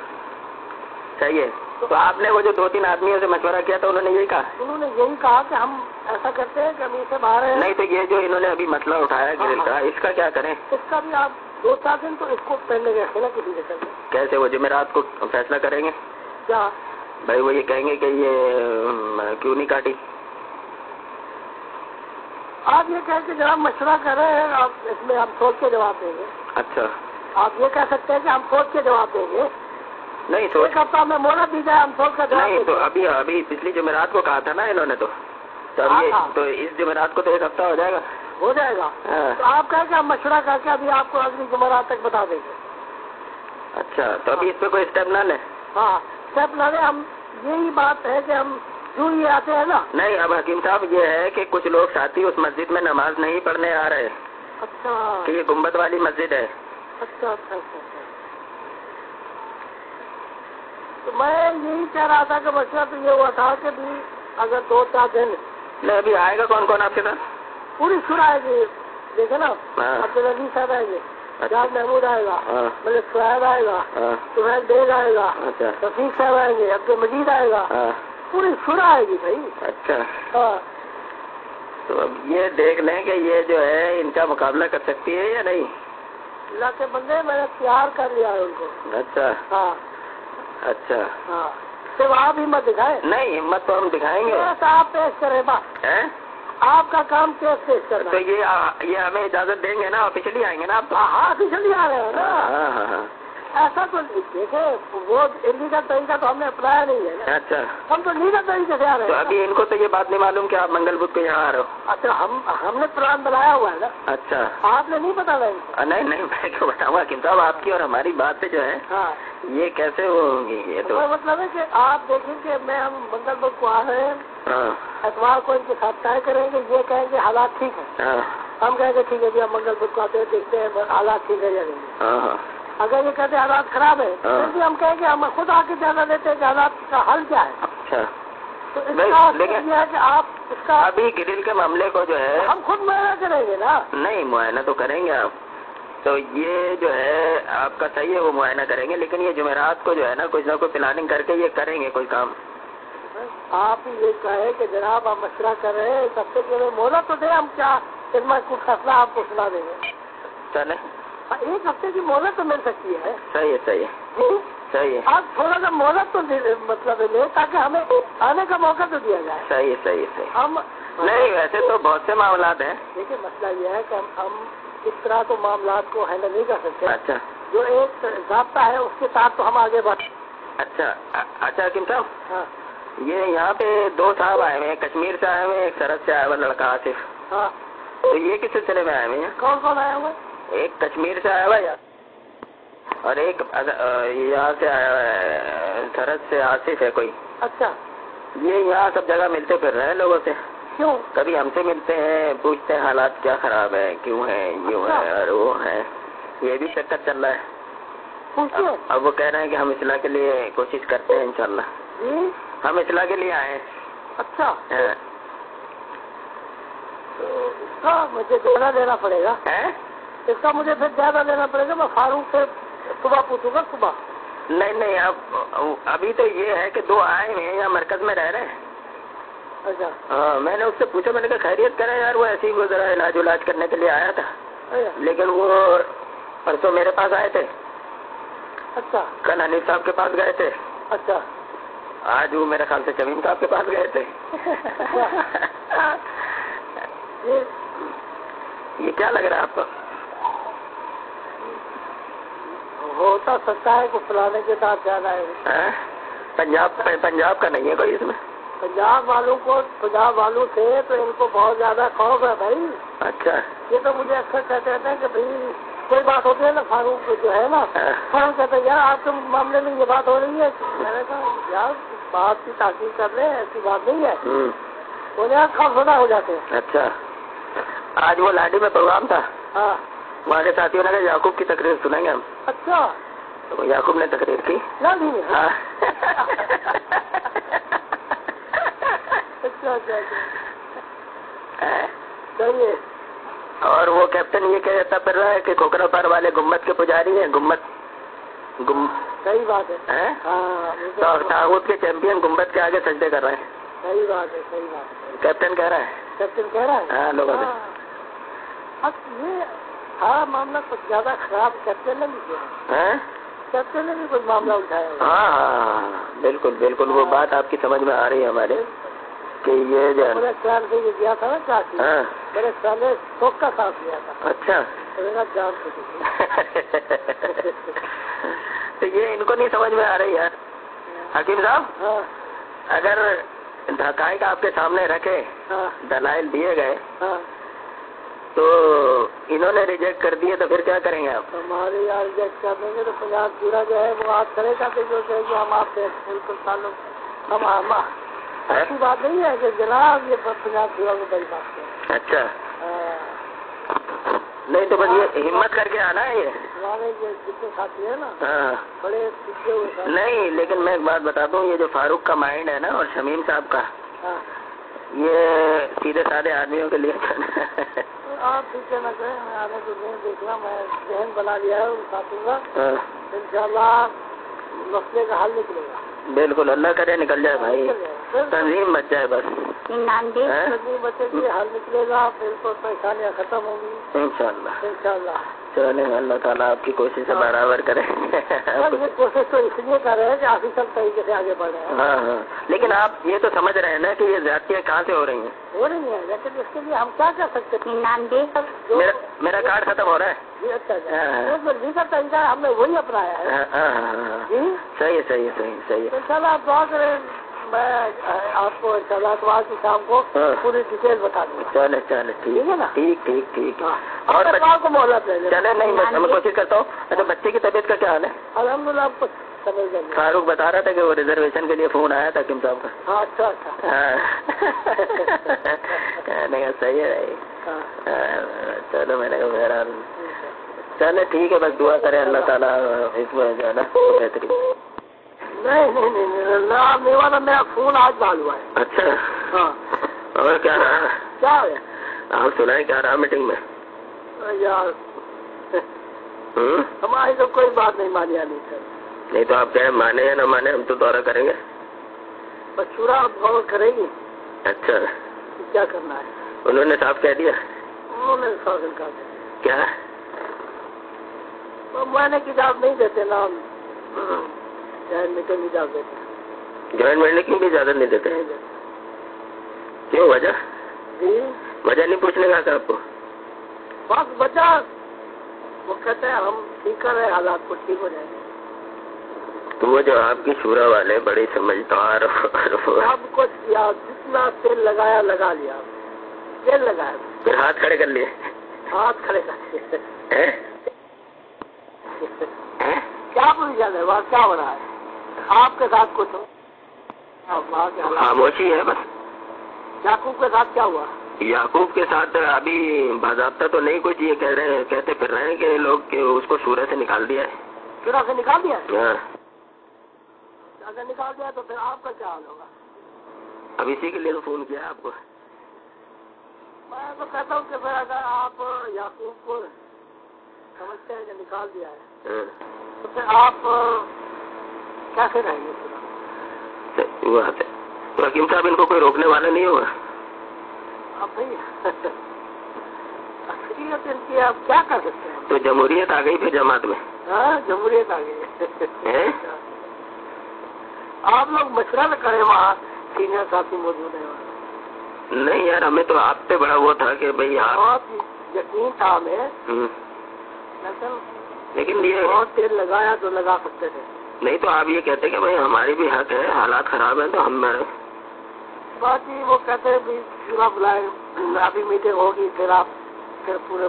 صحیح ہے. تو آپ نے وہ جو 2-3 آدمیوں سے مشورہ کیا تھا انہوں نے یہی کہا؟ انہوں نے یہی کہا کہ ہم ایسا کرتے ہیں کہ ہم اسے باہر ہیں. نہیں تو یہ جو انہوں نے ابھی مسئلہ اٹھایا گرل کا اس کا کیا کریں؟ اس کا بھی آپ 2-4 دن تو اس کو پہلے رکھیں نا کسی کے ساتھ. کیسے وہ جمعرات کو فیصلہ کریں گے؟ کیا بھائی وہ یہ کہیں گے کہ یہ کیوں نہیں کاٹی؟ آپ یہ کہیں کہ جناب مشورہ کر رہے ہیں آپ اس میں ہم سوچ کے جواب دیں گے. اچھا آپ یہ کہہ سکتے ہیں کہ ہم سوچ کے جواب دیں گے. نہیں ایک ہفتہ میں مہلت دی جائے ہم سوچ کر جواب. نہیں تو ابھی پچھلی جمعرات کو کہا تھا نا انہوں نے تو اس جمعرات کو تو 1 ہفتہ ہو جائے گا. ہو جائے گا. تو آپ کہیں کہ ہم مشورہ کر کے ابھی آپ کو اگلی جمعرات تک بتا دیں گے. اچھا تو ابھی اس پہ کوئی اسٹیپ نہ لیں؟ ہاں اسٹیپ نہ لیں. ہم یہی بات ہے کہ ہم جو یہ آتے ہیں نا. نہیں اب حکیم صاحب یہ ہے کہ کچھ لوگ ساتھی اس مسجد میں نماز نہیں پڑھنے آ رہے. اچھا کہ یہ گنبد والی مسجد ہے. اچھا اچھا اچھا. تو میں یہی کہہ رہا تھا کہ مسئلہ تو یہ ہوا تھا کہ بھی اگر 2-4 دن. نہیں ابھی آئے گا کون کون آپ کے ساتھ؟ پوری سر آئے گی. دیکھے نا عبدالعزیز صاحب آئیں گے, جاز محمود آئے گا, ملک صاحب آئے گا, سہیل بیگ آئے گا, رفیق صاحب آئیں گے, عبد المجید آئے گا. پوری سر آئے گی بھائی. اچھا ہاں تو اب یہ دیکھ لیں کہ یہ جو ہے ان کا مقابلہ کر سکتی ہے یا نہیں. اللہ کے بندے میں نے تیار کر لیا ہے ان کو. اچھا ہاں اچھا. ہاں صرف آپ ہمت دکھائیں. نہیں ہمت تو ہم دکھائیں گے. آپ پیش کریں بات, آپ کا کام پیش کرنا. تو یہ ہمیں اجازت دیں گے نا, آفیشلی آئیں گے نا آپ؟ ہاں آفیشلی آ رہے ہیں نا. ہاں ہاں ایسا تو دیکھے وہ انلیگل طریقہ تو ہم نے اپنایا نہیں ہے نا. اچھا ہم تو لیگل طریقے سے آ رہے ہیں. تو ابھی ان کو تو یہ بات نہیں معلوم کہ آپ منگل بدھ کو یہاں آ رہے ہو. اچھا ہم نے پلان بنایا ہوا ہے نا. اچھا آپ نے نہیں بتانا ان کو. نہیں میں کیوں بتاؤں گا حکیم صاحب, آپ کی اور ہماری بات جو ہے یہ کیسے ہوگی. یہ تو مطلب ہے کہ آپ دیکھیں کہ ہم منگل بدھ کو آ رہے ہیں, اتوار کو ان کے ساتھ طے کریں گے. یہ کہیں گے حالات ٹھیک ہے, ہم کہیں گے ٹھیک ہے جی ہم منگل بدھ کو آتے ہیں, دیکھتے ہیں حالات ٹھیک ہے یا نہیں. اگر یہ کہتے ہیں حالات خراب ہے پھر بھی ہم کہیں گے ہم خود آ کے جانا دیتے ہیں کہ حالات کا حل کیا ہے. اچھا تو اس کا یہ ہے کہ آپ اس کا ابھی گرل کے معاملے کو جو ہے ہم خود معائنہ کریں گے نا. نہیں معائنہ تو کریں گے آپ, تو یہ جو ہے آپ کا صحیح ہے وہ معائنہ کریں گے, لیکن یہ جمعرات کو جو ہے نا کچھ نہ کوئی پلاننگ کر کے یہ کریں گے کوئی کام. آپ یہ کہیں کہ جناب ہم مشورہ کر رہے ہیں, سب سے پہلے مہلت تو دیں, ہم کیا اس میں کچھ فیصلہ آپ کو سنا دیں گے. چلے 1 ہفتے کی مہلت تو مل سکتی ہے. صحیح ہے صحیح ہے. آپ تھوڑا سا مہلت تو مطلب لیں تاکہ ہمیں آنے کا موقع تو دیا جائے. صحیح ہم نہیں ویسے تو بہت سے معاملات ہیں. دیکھیے مسئلہ یہ ہے کہ ہم اس طرح تو معاملات کو ہینڈل نہیں کر سکتے. اچھا جو ایک ضابطہ ہے اس کے ساتھ تو ہم آگے بڑھ. اچھا حکیم صاحب, ہاں یہ یہاں پہ 2 صاحب آئے ہوئے ہیں, کشمیر سے آئے ہوئے ہیں, ایک سرحد سے آیا ہوا لڑکا آصف. ہاں تو یہ کس سلسلے میں آئے ہوئے ہیں؟ کون آیا ہوا؟ ایک کشمیر سے آیا ہوا ہے اور ایک یہاں سے آیا ہوا ہے, سرحد سے آصف ہے کوئی. اچھا یہ یہاں سب جگہ ملتے پھر رہے ہیں لوگوں سے. کیوں؟ کبھی ہم سے ملتے ہیں, پوچھتے ہیں حالات کیا خراب ہے, کیوں ہے, یوں ہے اور وہ ہے. یہ بھی چکر چل رہا ہے. اب وہ کہہ رہے ہیں کہ ہم اصلاح کے لیے کوشش کرتے ہیں انشاءاللہ. ہم اصلاح کے لیے آئے ہیں. اچھا اس کا مجھے زیادہ لینا پڑے گا. اس کا مجھے پھر زیادہ لینا پڑے گا. میں فاروق سے صبح پوچھوں گا صبح. نہیں اب ابھی تو یہ ہے کہ 2 آئے ہوئے ہیں یا مرکز میں رہ رہے ہیں. اچھا ہاں میں نے اس سے پوچھا, میں نے کہا خیریت کریں یار, وہ ایسے ہی وہ ذرا علاج کرنے کے لیے آیا تھا, لیکن وہ پرسوں میرے پاس آئے تھے. اچھا کل حنیف صاحب کے پاس گئے تھے. اچھا آج وہ میرے خیال سے شمیم صاحب کے پاس گئے تھے. یہ کیا لگ رہا ہے آپ کو؟ ہوتا سکتا ہے کہ فلانے کے ساتھ جانا ہے. پنجاب کا نہیں ہے کوئی اس میں؟ پنجاب والوں سے تو ان کو بہت زیادہ خوف ہے بھائی. اچھا یہ تو مجھے اکثر کہتے ہیں کہ بھائی کوئی بات ہوتی ہے نا فاروق جو ہے نا, فوراً کہتے ہیں یار آپ کے معاملے میں یہ بات ہو رہی ہے. میں نے کہا یار بات کی تحقیق کر لیں, ایسی بات نہیں ہے. وہ یار خوفزدہ ہو جاتے ہیں. اچھا آج وہ لاڈی میں پروگرام تھا, ہاں وہاں کے ساتھیوں نے کہا یعقوب کی تقریر سنیں گے ہم. اچھا تو یعقوب نے تقریر کی. اور وہ کیپٹن یہ کہتا پھر رہا ہے کہ کھوکھرا پار والے گمبد کے پجاری ہیں. صحیح بات ہے. تو تاغوت کے چیمپئن گمبد کے آگے سجدے کر رہے ہیں. صحیح بات ہے. کیپٹن کہہ رہا ہے. ہاں لوگوں سے یہ ہاں معاملہ کچھ زیادہ خراب. کیپٹن نے بھی کیا, کیپٹن نے بھی کچھ معاملہ اٹھایا. ہاں بالکل وہ بات آپ کی سمجھ میں آ رہی ہے ہمارے کہ یہ جو میرے خیال سے یہ گیا تھا نا چاچی, میرے خیال میں سوکھ کا ساتھ لیا تھا. اچھا جان تو یہ ان کو نہیں سمجھ میں آ رہی ہے. حکیم صاحب اگر حقائق آپ کے سامنے رکھے, دلائل دیے گئے, تو انہوں نے ریجیکٹ کر دیے تو پھر کیا کریں گے آپ؟ ہمارے یہاں ریجیکٹ کر دیں گے تو پنجاب پورا جو ہے وہ آپ کرے گا کہ جو کہے گی ہم آپ سے بالکل تعلق ہم ایسی بات نہیں ہے کہ جناب یہ پنجاب پورا کو بڑی بات ہے. اچھا نہیں تو بس یہ ہمت کر کے آنا ہے. یہ ہمارے جتنے ساتھی ہیں نا ہاں بڑے پیچھے ہوئے نہیں، لیکن میں ایک بات بتاتا ہوں، یہ جو فاروق کا مائنڈ ہے نا اور شمیم صاحب کا، یہ سیدھے سادے آدمیوں کے لیے آپ پیچھے نہ کریں. میں آنے کو نہیں دیکھنا، میں ذہن بنا لیا ہے ان ساتھوں کا، انشاءاللہ مسئلے کا حل نکلے گا. بالکل، اللہ کرے نکل جائے بھائی، تنظیم بچ جائے بس. تنظیم بچے گی، حل نکلے گا، بالکل پریشانیاں ختم ہوں گی انشاءاللہ. انشاءاللہ. چلیں اللہ تعالیٰ آپ کی کوشش سے برابر کرے. یہ کوشش تو اس لیے کر رہے ہیں کہ آفیسر طریقے سے آگے بڑھ رہے ہیں. ہاں ہاں، لیکن آپ یہ تو سمجھ رہے ہیں نا کہ یہ زیادتیاں کہاں سے ہو رہی ہیں؟ ہو رہی ہیں، لیکن اس کے لیے ہم کیا کر سکتے ہیں؟ میرا کارڈ ختم ہو رہا ہے. جی اچھا لیگل طریقہ ہم نے وہی اپنایا ہے. جی صحیح صحیح صحیح صحیح. انشاءاللہ آپ دعا کریں، میں آپ کو انشاءاللہ اتوار کی شام کو پوری ڈیٹیل بتا دوں. چلے ٹھیک ہے نا. ٹھیک ٹھیک ٹھیک. اور کو مہلت دے دیں. چلے نہیں، میں کوشش کرتا ہوں. اچھا بچے کی طبیعت کا کیا حال ہے؟ الحمدللہ آپ کو سمجھ جائیں گے. فاروق بتا رہا تھا کہ وہ ریزرویشن کے لیے فون آیا تھا حکیم صاحب کا. ہاں اچھا اچھا. نہیں صحیح ہے. چلو میں نے کہا بہرحال چلے ٹھیک ہے، بس دعا کریں اللہ تعالیٰ اس میں جو ہے نا بہتری. نہیں میرا فون آج ڈال ہوا ہے. اچھا ہاں. اور کیا رہا؟ کیا ہے آپ سنائیں کیا رہا میٹنگ میں؟ یار ہماری تو کوئی بات نہیں مانی نہیں سر. نہیں تو آپ کہیں مانے یا نہ مانے، ہم تو دورہ کریں گے. مشورہ غور کرے گی. اچھا کیا کرنا ہے؟ انہوں نے صاف کہہ دیا. انہوں نے صاف انکار کر دیا. کیا؟ میں کی اجازت نہیں دیتے نا، جوائنٹ میٹنگ کی اجازت دیتے. جوائنٹ میٹنگ کی اجازت نہیں دیتے؟ کیوں؟ وجہ؟ جی وجہ نہیں پوچھنے کا تھا آپ کو؟ بس وجہ وہ کہتے ہیں ہم ٹھیک کر رہے، حالات کو ٹھیک ہو جائیں گے. تو وہ جو آپ کی شورا والے بڑے سمجھدار سب کچھ کیا، جتنا تیل لگایا لگا لیا، تیل لگایا پھر ہاتھ کھڑے کر لیے. ہاتھ کھڑے کر لیے. کیا پوری جانا ہے وہاں کیا ہو رہا ہے آپ کے ساتھ؟ کچھ خاموشی ہے بس. یعقوب کے ساتھ کیا ہوا؟ یعقوب کے ساتھ ابھی باضابطہ تو نہیں کچھ، یہ کہتے پھر رہے ہیں کہ لوگ کہ اس کو شورا سے نکال دیا ہے. شورا سے نکال دیا ہے؟ ہاں. اگر نکال دیا تو پھر آپ کا کیا حال ہوگا؟ اب اسی کے لیے تو فون کیا آپ کو. میں تو کہتا ہوں کہ پھر اگر آپ یعقوب کو سمجھتے ہیں کہ نکال دیا ہے تو پھر آپ کیسے رہیں گے؟ وہ تو حکیم صاحب ان کو کوئی روکنے والا نہیں ہوگا. اب بھائی اکثریت ان کی آپ کیا کر سکتے ہیں؟ تو جمہوریت آ گئی پھر جماعت میں. ہاں جمہوریت آ گئی. آپ لوگ مشورہ نہ کریں، وہاں سینئر ساتھی موجود ہیں. نہیں یار، ہمیں تو آپ پہ بڑا وہ تھا کہ بھائی بہت یقین تھا ہمیں، لیکن یہ بہت تیل لگایا تو لگا سکتے تھے. نہیں تو آپ یہ کہتے کہ بھائی ہماری بھی حق ہے، حالات خراب ہیں تو ہم بات ہی وہ کہتے ہیں پورا بلائے، ابھی میٹنگ ہوگی پھر آپ پھر پورے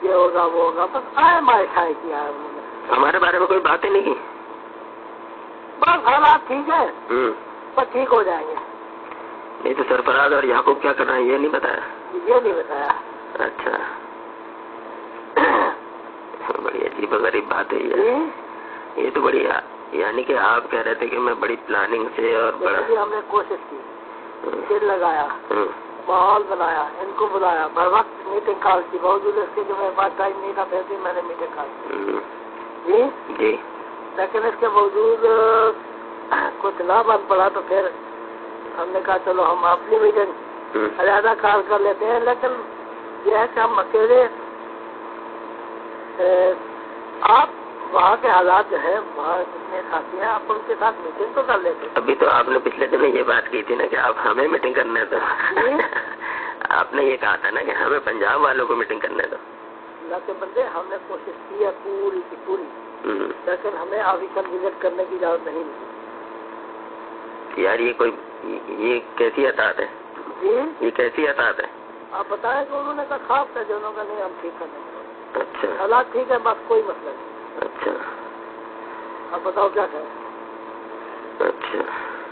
یہ ہوگا وہ ہوگا، بس آئے مائے کھائے کیا ہے انہوں نے. ہمارے بارے میں کوئی باتیں نہیں کی. بس حالات ٹھیک ہے، بس ٹھیک ہو جائیں گے. نہیں تو سرفراز اور یعقوب کیا کر رہے ہیں یہ نہیں بتایا؟ یہ نہیں بتایا. اچھا بڑی عجیب و غریب بات ہے یہ تو بڑی، یعنی کہ آپ کہہ رہے تھے کہ میں بڑی پلاننگ سے اور بڑا ہم نے کوشش کی، دل لگایا، ماحول بنایا، ان کو بلایا، بر وقت میٹنگ کال کی، باوجود اس کے جو میرے پاس ٹائم نہیں تھا پھر بھی میں نے میٹنگ کال کی. جی لیکن اس کے باوجود کچھ نہ بن پڑا تو پھر ہم نے کہا چلو ہم اپنی میٹنگ علیحدہ کال کر لیتے ہیں. لیکن یہ ہے کہ ہم اکیلے، آپ وہاں کے حالات جو ہے وہاں جتنے ساتھی ہیں آپ ان کے ساتھ میٹنگ تو کر لیتے. ابھی تو آپ نے پچھلے دن یہ بات کی تھی نا کہ آپ ہمیں میٹنگ کرنے دو. آپ نے یہ کہا تھا نا کہ ہمیں پنجاب والوں کو میٹنگ کرنے دو. اللہ کے بندے ہم نے کوشش کی ہے پوری کی پوری، لیکن ہمیں آفیسر وزٹ کرنے کی اجازت نہیں ملی. یار یہ کوئی یہ کیسی عطاعت ہے؟ جی یہ کیسی عطاعت ہے؟ آپ بتائیں کہ انہوں نے کہا خواب تھا، جو انہوں نے نہیں ہم ٹھیک کر دیں گے۔ اچھا حالات ٹھیک ہے، بس کوئی مسئلہ نہیں۔ اچھا آپ بتاؤ کیا کریں؟ اچھا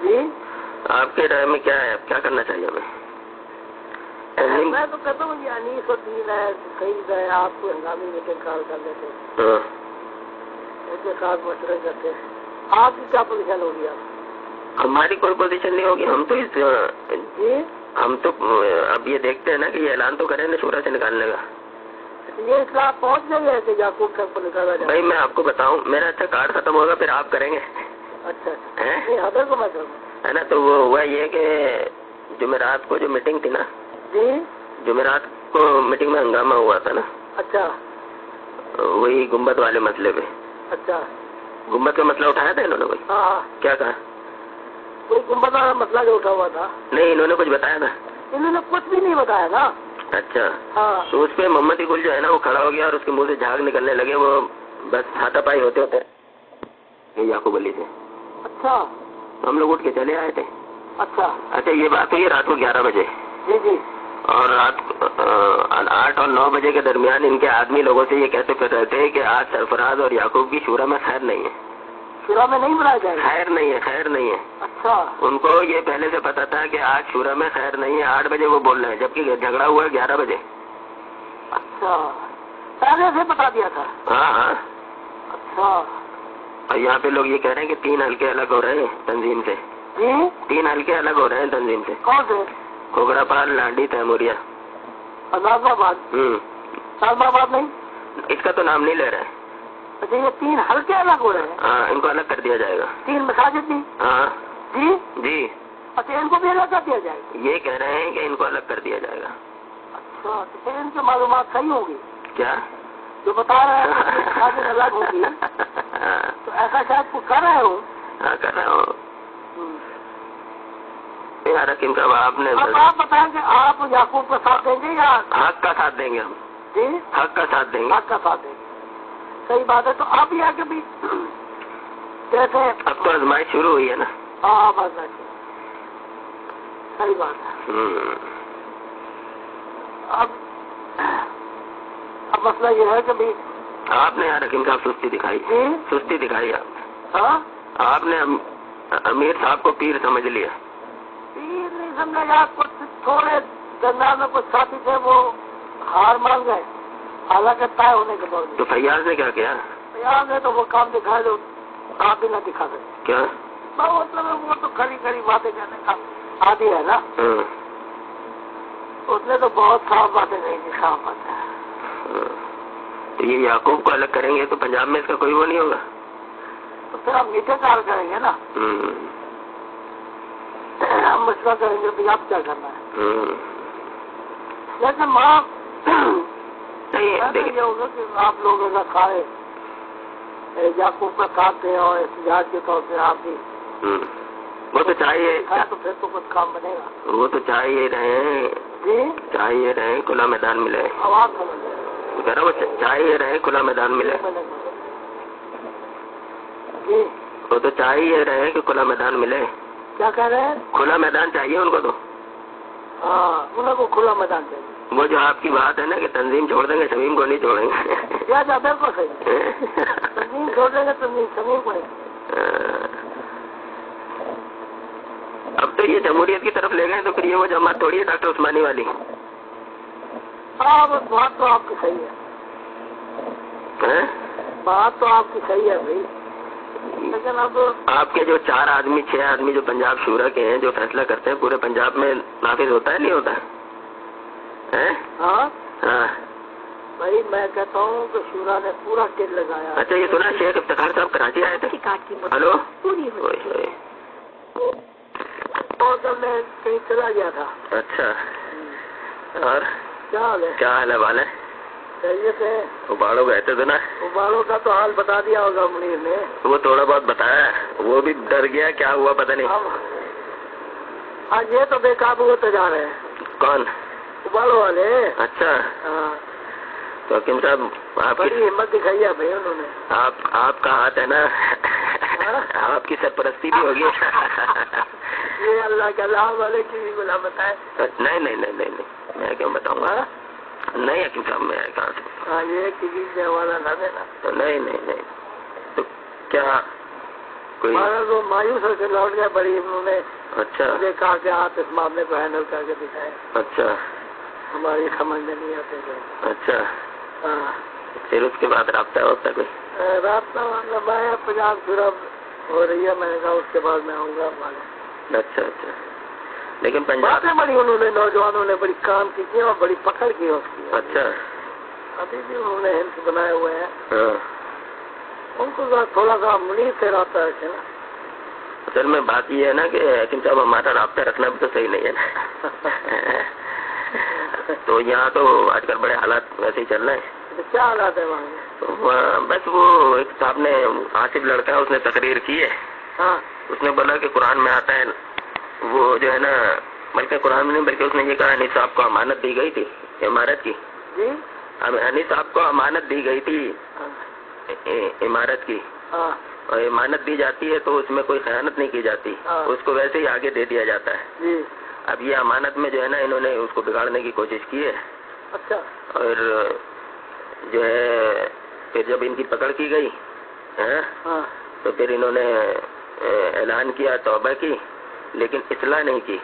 جی آپ کے رائے میں کیا ہے، اب کیا کرنا چاہیے ہمیں؟ میں تو کہتا ہوں یہ انیس اور دین ہے، صحیح ہے، آپ کو ہنگامی میٹنگ کال کر لیتے، ہاں ان کے ساتھ مشورے کرتے۔ آپ کی کیا پوزیشن ہوگی؟ آپ ہماری کوئی پوزیشن نہیں ہوگی، ہم تو اس جی ہم تو اب یہ دیکھتے ہیں نا کہ یہ اعلان تو کریں نا شورا سے نکالنے کا۔ یہ اصلاح پہنچ گئی ہے کہ یعقوب صاحب کو نکالا جائے؟ بھائی میں آپ کو بتاؤں، میرا اچھا کارڈ ختم ہوگا پھر آپ کریں گے اچھا نہیں حضر کو میں کروں ہے نا؟ تو وہ ہوا یہ کہ جمعرات کو جو میٹنگ تھی نا، جی جمعرات کو میٹنگ میں ہنگامہ ہوا تھا نا، اچھا وہی گنبد والے مسئلے پہ۔ اچھا گنبد کا مسئلہ اٹھایا تھا انہوں نے بھائی؟ ہاں کیا کہا؟ کوئی گنبد والا مسئلہ جو اٹھا ہوا تھا؟ نہیں انہوں نے کچھ بتایا تھا؟ انہوں نے کچھ بھی نہیں بتایا نا۔ اچھا ہاں تو اس پہ محمد اقبال جو ہے نا وہ کھڑا ہو گیا اور اس کے منہ سے جھاگ نکلنے لگے، وہ بس ہاتھا پائی ہوتے ہوتے یعقوب علی سے۔ اچھا ہم لوگ اٹھ کے چلے آئے تھے۔ اچھا اچھا یہ بات ہوئی رات کو 11 بجے، جی جی اور رات 8 اور 9 بجے کے درمیان ان کے آدمی لوگوں سے یہ کہتے پھر رہے تھے کہ آج سرفراز اور یعقوب کی شورا میں خیر نہیں ہے، شورا میں نہیں بلایا جائے گا؟ خیر نہیں ہے، خیر نہیں ہے۔ اچھا ان کو یہ پہلے سے پتا تھا کہ آج شورا میں خیر نہیں ہے، 8 بجے وہ بول رہے ہیں، جبکہ جھگڑا ہوا ہے 11 بجے۔ اچھا پہلے سے بتا دیا تھا؟ ہاں ہاں، اچھا اور یہاں پہ لوگ یہ کہہ رہے ہیں کہ 3 حلقے الگ ہو رہے ہیں تنظیم سے، جی 3 حلقے الگ ہو رہے ہیں تنظیم سے، کون سے؟ کھوگرا پال، لانڈی، تیموریہ۔ عذاب آباد؟ عذاب آباد نہیں؟ اس کا تو نام نہیں لے رہے ہیں۔ اچھا یہ 3 حلقے الگ ہو رہے ہیں؟ ہاں ان کو الگ کر دیا جائے گا۔ 3 مساجد بھی؟ ہاں جی جی، اچھا ان کو بھی الگ کر دیا جائے گا؟ یہ کہہ رہے ہیں کہ ان کو الگ کر دیا جائے گا۔ اچھا تو پھر ان کی معلومات صحیح ہوگی کیا جو بتا رہے ہیں کہ مساجد الگ ہوگی، تو ایسا شاید کچھ کر رہے ہو؟ ہاں کر رہا ہوں یار حکیم صاحب، آپ نے اب آپ بتائیں کہ آپ یعقوب کا ساتھ دیں گے یا حق کا ساتھ دیں گے؟ ہم جی حق کا ساتھ دیں گے۔ حق کا ساتھ دیں گے، صحیح بات ہے۔ تو آپ یہ کہ بھی کیسے اب تو آزمائش شروع ہوئی ہے نا۔ ہاں بات ہے، صحیح بات ہے۔ اب مسئلہ یہ ہے کہ بھی آپ نے یار حکیم صاحب سستی دکھائی، جی سستی دکھائی آپ نے۔ ہاں آپ نے امیر صاحب کو پیر سمجھ لیا۔ پیر نہیں سمجھا گیا، کچھ تھوڑے درمیان میں کچھ ساتھی تھے وہ ہار مان گئے، حالانکہ طے ہونے کے باوجود۔ تو فیاض نے کیا کیا؟ فیاض نے تو وہ کام دکھا جو آپ بھی نہ دکھا سکتے۔ کیا مطلب وہ تو کھڑی کھڑی باتیں کرنے کا عادی ہے نا، اس نے تو بہت صاف باتیں نہیں کی، صاف بات ہے۔ تو یہ یعقوب کو الگ کریں گے تو پنجاب میں اس کا کوئی وہ نہیں ہوگا؟ تو پھر ہم میٹھے کار کریں گے نا، ہم مشورہ کریں گے کہ آپ کیا کرنا ہے۔ لیکن ماں یہ ہوگا کہ آپ لوگ اگر کھائے یعقوب کا ساتھ دیں اور احتجاج کے طور پہ آپ بھی وہ تو چاہیے، تو پھر تو کچھ کام بنے گا۔ وہ تو چاہیے رہے، جی چاہیے رہے کھلا میدان ملے، آواز سمجھ لیں، کہہ رہا وہ چاہیے رہے کھلا میدان ملے۔ جی وہ تو چاہیے رہے کہ کھلا میدان ملے۔ کیا کہہ رہے ہیں؟ کھلا میدان چاہیے ان کو تو۔ ہاں انہیں کو کھلا میدان چاہیے۔ وہ جو آپ کی بات ہے نا کہ تنظیم چھوڑ دیں گے شمیم کو نہیں چھوڑیں گے۔ بالکل صحیح، تنظیم چھوڑ دیں گے تنظیم شمیم کو نہیں۔ اب تو یہ جمہوریت کی طرف لے گئے تو پھر یہ وہ جماعت تھوڑی ہے ڈاکٹر عثمانی والی۔ ہاں بات تو آپ کی صحیح ہے، بات تو آپ کی صحیح ہے بھائی، لیکن اب آپ کے جو 4 آدمی 6 آدمی جو پنجاب شورا کے ہیں جو فیصلہ کرتے ہیں پورے پنجاب میں نافذ ہوتا ہے نہیں ہوتا ہے؟ ہاں ہاں بھائی میں کہتا ہوں کہ شورا نے پورا ٹل لگایا۔ اچھا یہ سنا شیخ افتخار صاحب کراچی آئے تھے؟ ہلو اور کل میں کہیں چلا گیا تھا۔ اچھا اور کیا حال ہے؟ کیا حال ہے والے؟ خیریت ہے؟ اباڑو گئے تھے تو نا، اباڑوں کا تو حال بتا دیا ہوگا منیر نے۔ وہ تھوڑا بہت بتایا، وہ بھی ڈر گیا کیا ہوا پتہ نہیں۔ ہاں یہ تو بے قابو ہوتے جا رہے ہیں۔ کون؟ اباڑوں والے۔ اچھا ہاں تو حکیم صاحب آپ بڑی ہمت دکھائی ہے بھائی انہوں نے۔ آپ کا ہاتھ ہے نا، آپ کی سرپرستی بھی ہوگی۔ یہ اللہ کے اللہ والے کی بھی ملامت ہے۔ نہیں نہیں نہیں نہیں نہیں میں کیوں بتاؤں گا؟ نہیں حکیم صاحب میں کہاں سے؟ ہاں یہ کسی سے حوالہ نہ دینا. نہیں تو کیا کوئی وہ مایوس ہو کے لوٹ گیا بڑی. انہوں نے اچھا مجھے کہا کہ آپ اس معاملے کو ہینڈل کر کے دکھائیں. اچھا ہماری سمجھ میں نہیں آتے تھے. اچھا ہاں پھر اس کے بعد رابطہ ہوتا کوئی؟ رابطہ میں پنجاب شورا ہو رہی ہے. میں نے کہا اس کے بعد میں آؤں گا. اچھا لیکن پنجاب باتیں بڑی انہوں نے نوجوانوں نے بڑی کام کی اور بڑی پکڑ کی اس کی. اچھا ابھی بھی انہوں نے ہند بنائے ہوئے ہیں. ہاں ان کو تھوڑا سا منیر سے رابطہ رکھے نا. اصل میں بات یہ ہے نا کہ حکیم صاحب ہمارا رابطہ رکھنا بھی تو صحیح نہیں ہے نا. تو یہاں تو آج کل بڑے حالات ویسے ہی چل رہے ہیں. کیا حالات ہے وہاں؟ بس وہ ایک صاحب نے آصف لڑکا ہے اس نے تقریر کی ہے. ہاں اس نے بولا کہ قرآن میں آتا ہے وہ جو ہے نا بلکہ قرآن میں نہیں بلکہ اس نے یہ کہا انیس صاحب کو امانت دی گئی تھی عمارت کی. جی انیس صاحب کو امانت دی گئی تھی عمارت کی. ہاں اور امانت دی جاتی ہے تو اس میں کوئی خیانت نہیں کی جاتی. اس کو ویسے ہی آگے دے دیا جاتا ہے. جی اب یہ امانت میں جو ہے نا انہوں نے اس کو بگاڑنے کی کوشش کی ہے. اچھا اور جو ہے پھر جب ان کی پکڑ کی گئی تو پھر انہوں نے اعلان کیا توبہ کی لیکن اصلاح نہیں کی.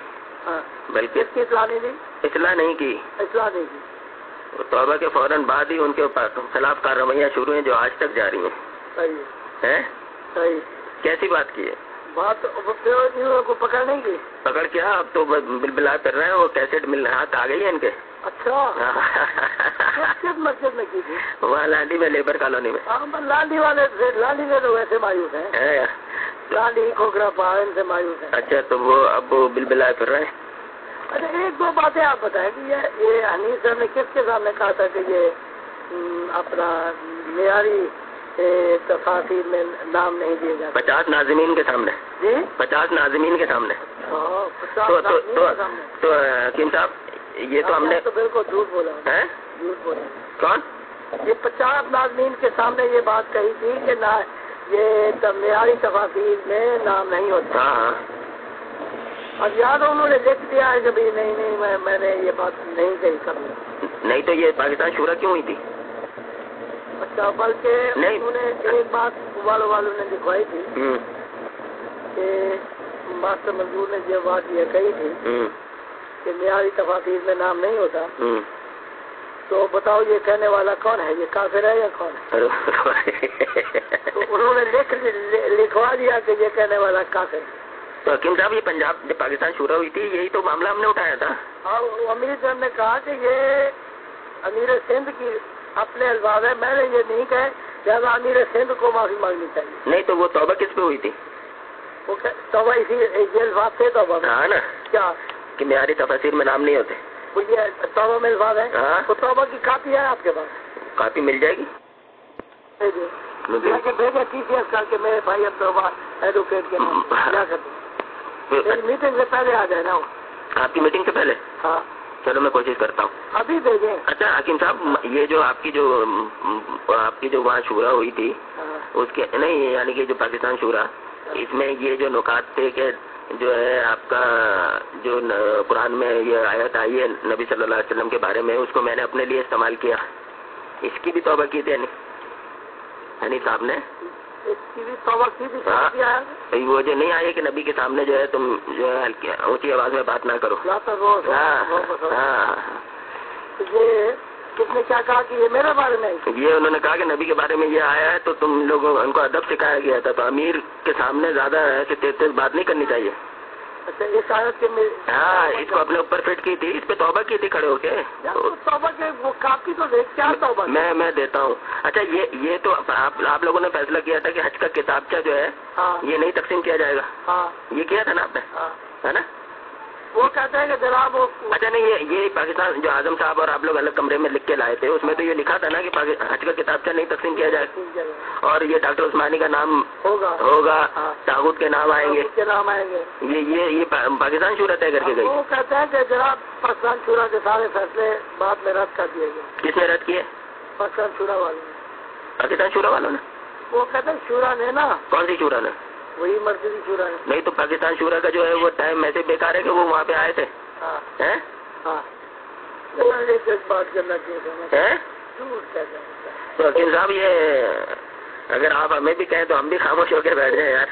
بلکہ اصلاح نہیں کی. توبہ کے فوراً بعد ہی ان کے خلاف کارروائیاں شروع ہیں جو آج تک جاری ہیں. صحیح کیسی بات کی ہے؟ بات کو پکڑ نہیں کی. پکڑ کیا اب تو بلبلا کر رہے ہیں. وہ کیسٹ مل ہاتھ آ گئی ہے ان کے. اچھا کس مسجد میں کی تھی؟ وہاں لانڈی میں لیبر کالونی میں. لانڈی میں تو ویسے مایوس ہیں. لانڈی کھوکھرا پہاڑ ان سے مایوس ہیں. اچھا تو وہ اب بلبلا کر رہے ہیں. اچھا ایک دو باتیں آپ بتائیں کہ یہ حنیف صاحب نے کس کے سامنے کہا تھا کہ یہ اپنا معیاری تفاصیل میں نام نہیں دیے جاتے؟ 50 ناظمین کے سامنے. جی 50 ناظمین کے سامنے. تو حکیم صاحب یہ تو ہم نے تو بالکل جھوٹ بولا. جھوٹ بولا. کون؟ یہ 50 ناظمین کے سامنے یہ بات کہی تھی کہ نہ یہ معیاری تفاصیل میں نام نہیں ہوتا. ہاں اور یاد انہوں نے لکھ دیا ہے کہ بھائی نہیں میں نے یہ بات نہیں کہی کبھی. نہیں تو یہ پاکستان شورا کیوں ہوئی تھی؟ اچھا بلکہ انہوں نے ایک بات والوں نے لکھوائی تھی کہ ماسٹر منظور نے یہ بات یہ کہی تھی کہ معیاری تفاصیل میں نام نہیں ہوتا. تو بتاؤ یہ کہنے والا کون ہے؟ یہ کافر ہے یا کون ہے؟ تو انہوں نے لکھوا دیا کہ یہ کہنے والا کافر ہے. تو حکیم صاحب یہ پنجاب جب پاکستان شروع ہوئی تھی یہی تو معاملہ ہم نے اٹھایا تھا. ہاں امیر صاحب نے کہا کہ یہ امیر سندھ کی اپنے الفاظ ہے. میں نے یہ نہیں کہا لہٰذا امیر سندھ کو معافی مانگنی چاہیے. نہیں تو وہ توبہ کس پہ ہوئی تھی؟ وہ توبہ اسی الفاظ سے توبہ ہاں نا کیا کہ معیاری تفاصیل میں نام نہیں ہوتے. یہ توبہ میں الفاظ ہے. تو توبہ کی کاپی ہے آپ کے پاس؟ کاپی مل جائے گی. بھیجے TCS کر کے میرے بھائی اب توبہ ایڈوکیٹ کے نام کیا کر دیں. میٹنگ سے پہلے آ جائے نا. آپ کی میٹنگ سے پہلے؟ ہاں چلو میں کوشش کرتا ہوں. ابھی بھیجیں. اچھا حکیم صاحب یہ جو آپ کی جو وہاں شورا ہوئی تھی اس کے نہیں یعنی کہ جو پاکستان شورا اس میں یہ جو نکات تھے کہ جو ہے آپ کا جو قرآن میں یہ آیت آئی ہے نبی صلی اللہ علیہ وسلم کے بارے میں اس کو میں نے اپنے لیے استعمال کیا. اس کی بھی توبہ کی تھی حنیف صاحب نے. وہ جو نہیں آئے کہ نبی کے سامنے جو ہے تم جو ہے اونچی آواز میں بات نہ کرو. کس نے کیا کہا کہ یہ میرے بارے میں؟ یہ انہوں نے کہا کہ نبی کے بارے میں یہ آیا ہے تو تم لوگوں ان کو ادب سکھایا گیا تھا تو امیر کے سامنے زیادہ ایسے تیز بات نہیں کرنی چاہیے. اچھا اس آیت کے ہاں اس کو اپنے اوپر فٹ کی تھی. اس پہ توبہ کی تھی کھڑے ہو کے. توبہ کے وہ کافی تو دیکھ کیا توبہ میں دیتا ہوں. اچھا یہ تو آپ لوگوں نے فیصلہ کیا تھا کہ حج کا کتابچہ جو ہے یہ نہیں تقسیم کیا جائے گا. یہ کیا تھا نا آپ نے ہے نا. وہ کہتے ہیں کہ جناب اچھا نہیں یہ پاکستان جو اعظم صاحب اور آپ لوگ الگ کمرے میں لکھ کے لائے تھے اس میں تو یہ لکھا تھا نا کہ حج کا کتابچہ نہیں تقسیم کیا جائے اور یہ ڈاکٹر عثمانی کا نام ہوگا تاغوت کے نام آئیں گے. یہ پاکستان شورا طے کر کے گئی. وہ کہتے ہیں کہ جناب پاکستان شورا کے سارے فیصلے بعد میں رد کر دیے گئے. کس نے رد کیے؟ پاکستان شورا والوں نے. پاکستان شورا والوں نے؟ وہ کہتے ہیں شورا نے نا. کون سی شورا نے؟ وہی مرکزی شورا ہے. نہیں تو پاکستان شورا کا جو ہے وہ ٹائم ایسے بیکار ہے کہ وہ وہاں پہ آئے تھے. بات کرنا چاہیے تو حکیم صاحب یہ اگر آپ ہمیں بھی کہیں تو ہم بھی خاموش ہو کے بیٹھ جائیں یار.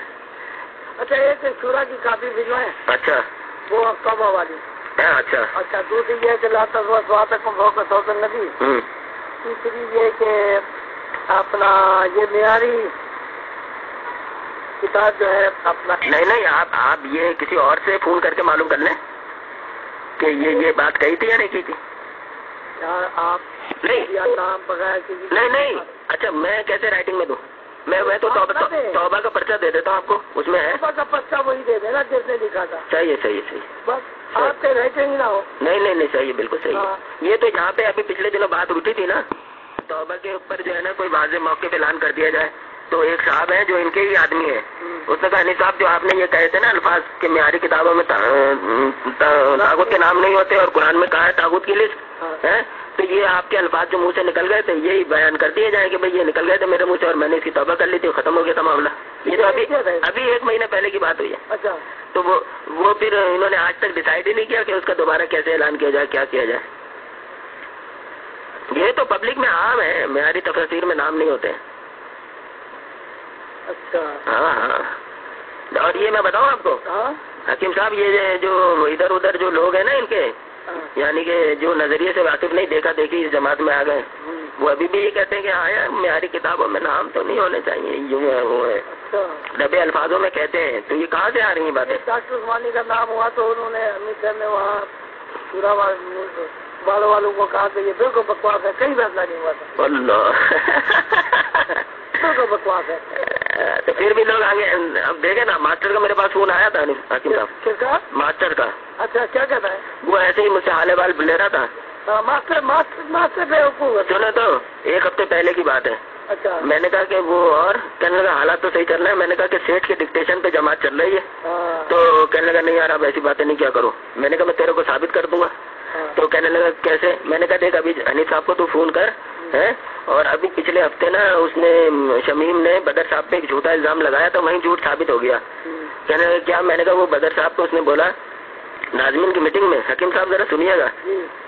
اچھا ایک شورا کی کاپی بھجوائیں. اچھا وہ توبہ والی. اچھا اچھا دوسری یہ کہ لا تزواتکم فوق صوت النبی. تیسری یہ کہ اپنا یہ معیاری کتاب جو ہے اپنا. نہیں آپ یہ کسی اور سے فون کر کے معلوم کر لیں کہ یہ بات کہی تھی یا نہیں کی تھی. آپ نہیں نام بغیر کسی. نہیں اچھا میں کیسے رائٹنگ میں دوں. میں تو توبہ کا پرچہ دے دیتا ہوں آپ کو. اس میں ہے توبہ کا پرچہ وہی دے دینا جس نے لکھا تھا. صحیح بس آپ کے رائٹنگ نہ ہو. نہیں صحیح بالکل صحیح. یہ تو یہاں پہ ابھی پچھلے دنوں بات اٹھی تھی نا توبہ کے اوپر جو ہے نا کوئی واضح موقع پہ اعلان کر دیا جائے. تو ایک صاحب ہیں جو ان کے ہی آدمی ہیں. اس نے کہا انیس صاحب جو آپ نے یہ کہے تھے نا الفاظ کے معیاری کتابوں میں طاغوت کے نام نہیں ہوتے اور قرآن میں کہا ہے طاغوت کی لسٹ ہے. تو یہ آپ کے الفاظ جو منہ سے نکل گئے تھے یہی بیان کر دیے جائیں کہ بھائی یہ نکل گئے تھے میرے منہ سے اور میں نے اس کی توبہ کر لی تھی. ختم ہو گیا تھا معاملہ. یہ تو ابھی 1 مہینہ پہلے کی بات ہوئی ہے. اچھا تو وہ پھر انہوں نے آج تک ڈیسائیڈ ہی نہیں کیا کہ اس کا دوبارہ کیسے اعلان کیا جائے کیا کیا جائے. یہ تو پبلک میں عام ہے. معیاری تفسیر میں نام نہیں ہوتے ہیں. اچھا ہاں. اور یہ میں بتاؤں آپ کو حکیم صاحب یہ جو ادھر ادھر جو لوگ ہیں نا ان کے یعنی کہ جو نظریے سے واقف نہیں دیکھا دیکھی اس جماعت میں آ گئے وہ ابھی بھی یہ کہتے ہیں کہ ہاں یار معیاری کتابوں میں نام تو نہیں ہونے چاہیے. یوں ہے وہ ہے ڈبے الفاظوں میں کہتے ہیں. تو یہ کہاں سے آ رہی ہیں باتیں. ڈاکٹر عثمانی کا نام ہوا تو انہوں نے امریکہ میں وہاں پورا والوں کو کہا کہ یہ بالکل بکواس ہے. کہیں فیصلہ نہیں ہوا تھا. اللہ بالکل بکواس ہے. تو پھر بھی لوگ آگے. اب دیکھیں نا ماسٹر کا میرے پاس فون آیا تھا حکیم صاحب. کس کا؟ ماسٹر کا. اچھا کیا کہتا ہے؟ وہ ایسے ہی مجھ سے حال بال لے رہا تھا. ماسٹر سنو تو 1 ہفتے پہلے کی بات ہے. اچھا میں نے کہا کہ وہ اور کہنے لگا حالات تو صحیح چل رہے ہیں. میں نے کہا کہ سیٹ کے ڈکٹیشن پہ جماعت چل رہی ہے. تو کہنے لگا نہیں یار آپ ایسی باتیں نہیں کیا کرو. میں نے کہا میں تیرے کو ثابت کر دوں گا. تو کہنے لگا کیسے. میں نے کہا دیکھ ابھی حنیف صاحب کو تو فون کر ہے. اور ابھی پچھلے ہفتے نا اس نے شمیم نے بدر صاحب پہ ایک جھوٹا الزام لگایا تو وہیں جھوٹ ثابت ہو گیا. کہنے لگا کیا. میں نے کہا وہ بدر صاحب کو اس نے بولا ناظمین کی میٹنگ میں. حکیم صاحب ذرا سنیے گا.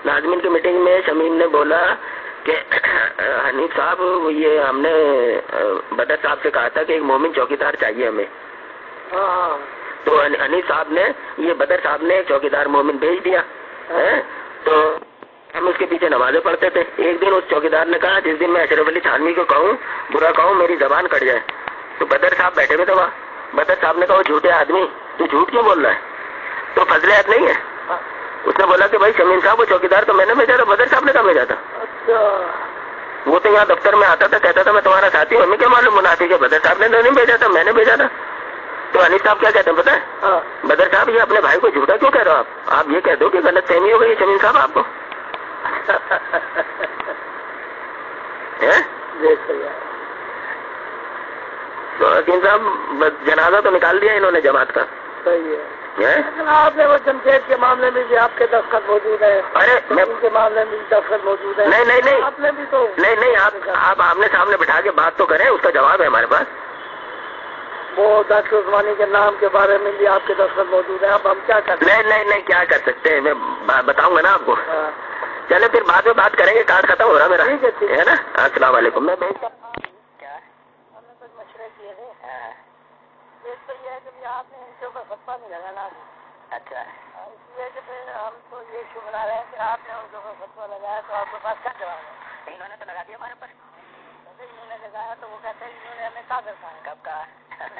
ناظمین کی میٹنگ میں شمیم نے بولا کہ حنیف صاحب یہ ہم نے بدر صاحب سے کہا تھا کہ ایک مومن چوکیدار چاہیے ہمیں. تو حنیف صاحب نے یہ بدر صاحب نے ایک چوکیدار مومن بھیج دیا. تو ہم اس کے پیچھے نمازیں پڑھتے تھے. ایک دن اس چوکیدار نے کہا جس دن میں اشرف علی تھانوی کو کہوں برا کہوں میری زبان کٹ جائے. تو بدر صاحب بیٹھے ہوئے تھے وہاں. بدر صاحب نے کہا وہ جھوٹے آدمی تو جھوٹ کیوں بول رہا ہے. تو فضل عہد نہیں ہے. اس نے بولا کہ بھائی شمیم صاحب وہ چوکیدار تو میں نے بھیجا تھا. بدر صاحب نے کہا بھیجا تھا. وہ تو یہاں دفتر میں آتا تھا کہتا تھا میں تمہارا ساتھی ہوں. ہمیں کیا معلوم منافق ہے. بدر صاحب نے تو نہیں بھیجا تھا میں نے بھیجا تھا. تو حنیف صاحب کیا کہتے ہیں پتہ ہے بدر صاحب یہ اپنے بھائی کو جھوٹا کیوں کہہ رہے ہو آپ یہ کہہ دو کہ غلط فہمی ہو گئی شمیم صاحب آپ کو. تو حکیم صاحب جنازہ تو نکال دیا انہوں نے جماعت کا. صحیح ہے. آپ نے وہ جمشید کے معاملے میں بھی آپ کے دستخط موجود ہے. ارے ان کے معاملے میں بھی دستخط موجود ہے. نہیں آپ نے بھی تو نہیں آپ آمنے سامنے بٹھا کے بات تو کریں. اس کا جواب ہے ہمارے پاس. وہ ڈاکٹر عثمانی کے نام کے بارے میں بھی آپ کے دستخط موجود ہے. اب ہم کیا کرتے ہیں. نہیں کیا کر سکتے ہیں میں بتاؤں گا نا آپ کو. چلے پھر بعد میں بات کریں گے. کارڈ ختم ہو رہا میرا. ٹھیک ہے نا. السلام علیکم. میں بھیجتا کیا ہم نے کچھ مشورے کیے تھے. ایک تو یہ ہے کہ آپ نے ان کے اوپر فتویٰ نہیں لگانا. اچھا اس لیے کہ پھر ہم تو یہ شو بنا رہے ہیں کہ آپ نے ان کے اوپر فتویٰ لگایا تو آپ کے پاس کیا جواب ہے. انہوں نے تو لگا دیا ہمارے پاس. انہوں نے لگایا تو وہ کہتے ہیں انہوں نے ہمیں کافر کہا. کب کہا.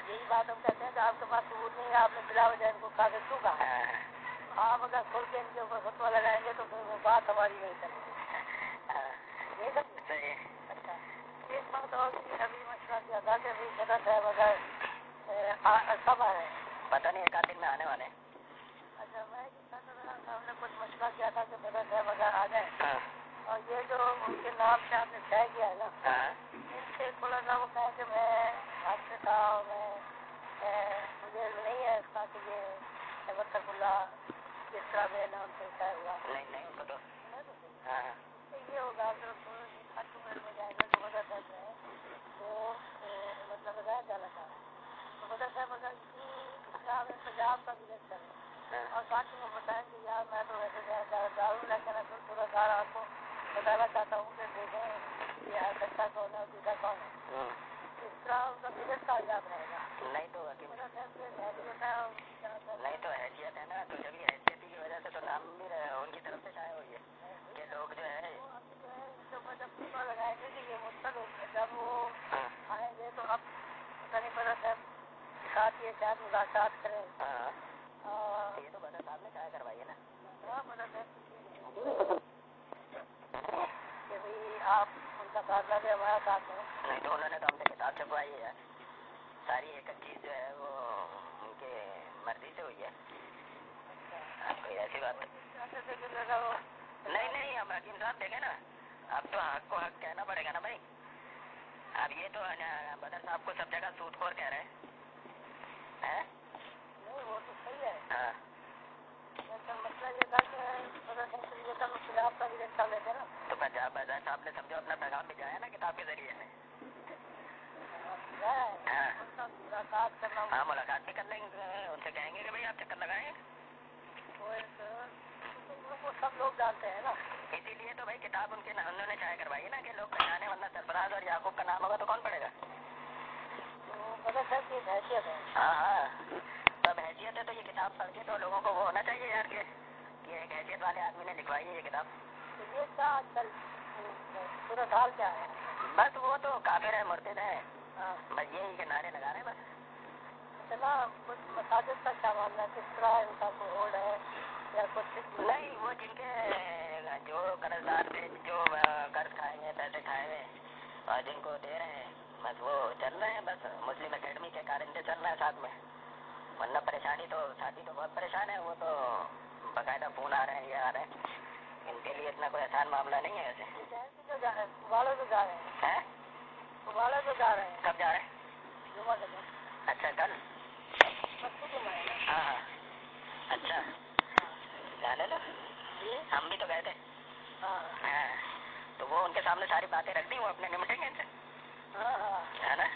یہی بات ہم کہتے ہیں کہ آپ کے پاس ثبوت نہیں ہے. آپ نے بلا وجہ ان کو کافر کیوں کہا. آپ اگر کھل کے ان کے اوپر فتویٰ لگائیں گے تو پھر وہ بات ہماری نہیں کریں گے. یہ سب اچھا. ایک بات اور ابھی مشورہ کیا تھا کہ ابھی صدر صاحب اگر سب ہے پتہ نہیں 1 آدھ دن میں آنے والے. اچھا میں صاحب نے کچھ مشورہ کیا تھا کہ صدر صاحب اگر آ جائیں اور یہ جو ان کے نام سے آپ نے طے کیا ہے نا ان سے تھوڑا سا وہ کہیں کہ میں آپ سے تھا اور مجھے نہیں ہے اس کا کہ یہ وطف اللہ کس طرح میرے نام سے طے ہوا. نہیں ان کو تو یہ ہوگا اکتوبر میں جائے گا جو مدد ہے وہ مطلب لگایا جانا تھا. تو مدد صاحب اگر پنجاب کا بھی کریں اور ساتھ میں بتائیں کہ یار میں تو ویسے داروں لیکن تھوڑا سا آپ کو بتانا چاہتا ہوں کہ دیکھیں کہ سچا کون ہے اور جھوٹا کون ہے. اس طرح ان کا بجٹ کا حساب رہے گا. نہیں تو نہیں تو حیثیت ہے نا, تو جبھی حیثیت کی وجہ سے تو نام بھی ان کی طرف سے شائع ہوئی ہے کہ لوگ جو ہے جب لگائیں گے کہ یہ مستقل جب وہ آئیں گے تو اب نہیں پتا صاحب ساتھ یہ شاید ملاقات کریں. یہ تو بدر صاحب نے شائع کروائی ہے نا. کہ بھائی آپ ان کا فاصلہ بھی ہمارا ساتھ ہے. نہیں تو انہوں نے تو ہم سے کتاب چھپوائی ہے, ساری ایک چیز جو ہے وہ ان کے مرضی سے ہوئی ہے. کوئی ایسی بات نہیں, ہم حکیم صاحب دیکھیں نا, اب تو حق کو حق کہنا پڑے گا نا بھائی. اب یہ تو بدر صاحب کو سب جگہ سود خور کہہ رہے ہیں. وہ تو صحیح ہے. ہاں مسئلہ یہ تھا کہ خلاف کا بھی رشتہ لیتے نا, تو پنجاب بدر صاحب نے سمجھو اپنا پیغام بھیجایا نا کتاب کے ذریعے سے. ملاقات کرنا, ہاں ملاقات بھی کر لیں گے, ان سے کہیں گے کہ بھائی آپ چکر لگائیں. وہ سب لوگ جانتے ہیں نا, اسی لیے تو بھائی کتاب انہوں نے شائع کروائی ہے نا کہ لوگ پہچانے, ورنہ سرفراز اور یعقوب کا نام ہوگا تو کون پڑے گا. بدر صاحب کی حیثیت ہے. ہاں تب حیثیت ہے تو یہ کتاب پڑھ کے تو لوگوں کو وہ ہونا چاہیے یار کہ ایک حیثیت والے آدمی نے لکھوائی ہے یہ کتاب. یہ کیا آج کل صورت حال کیا ہے؟ بس وہ تو کافر ہے, مرتد ہے, بس یہی کے نعرے لگا رہے ہیں بس. اتنا کچھ مساجد کا کیا معاملہ, کس طرح ان کا کوئی ہوڑ ہے یا کچھ نہیں. وہ جن کے جو قرض دار تھے, جو قرض کھائے ہوئے, پیسے کھائے ہوئے اور جن کو دے رہے ہیں, بس وہ چل رہے ہیں. بس مسلم اکیڈمی کے کارندے چل رہے ہیں ساتھ میں, ورنہ پریشانی تو ساتھی تو بہت پریشان ہے. وہ تو باقاعدہ فون آ رہے ہیں, یہ آ رہے ہیں, ان کے لیے اتنا کوئی آسان معاملہ نہیں ہے ویسے. والے تو جا رہے ہیں, والے تو جا رہے ہیں. کب جا رہے ہیں؟ جمعہ کے دن. اچھا کل. ہاں اچھا جانے لو, ہم بھی تو گئے تھے. ہاں تو وہ ان کے سامنے ساری باتیں رکھ دی, وہ اپنے نمٹیں گے ان سے, ہے نا.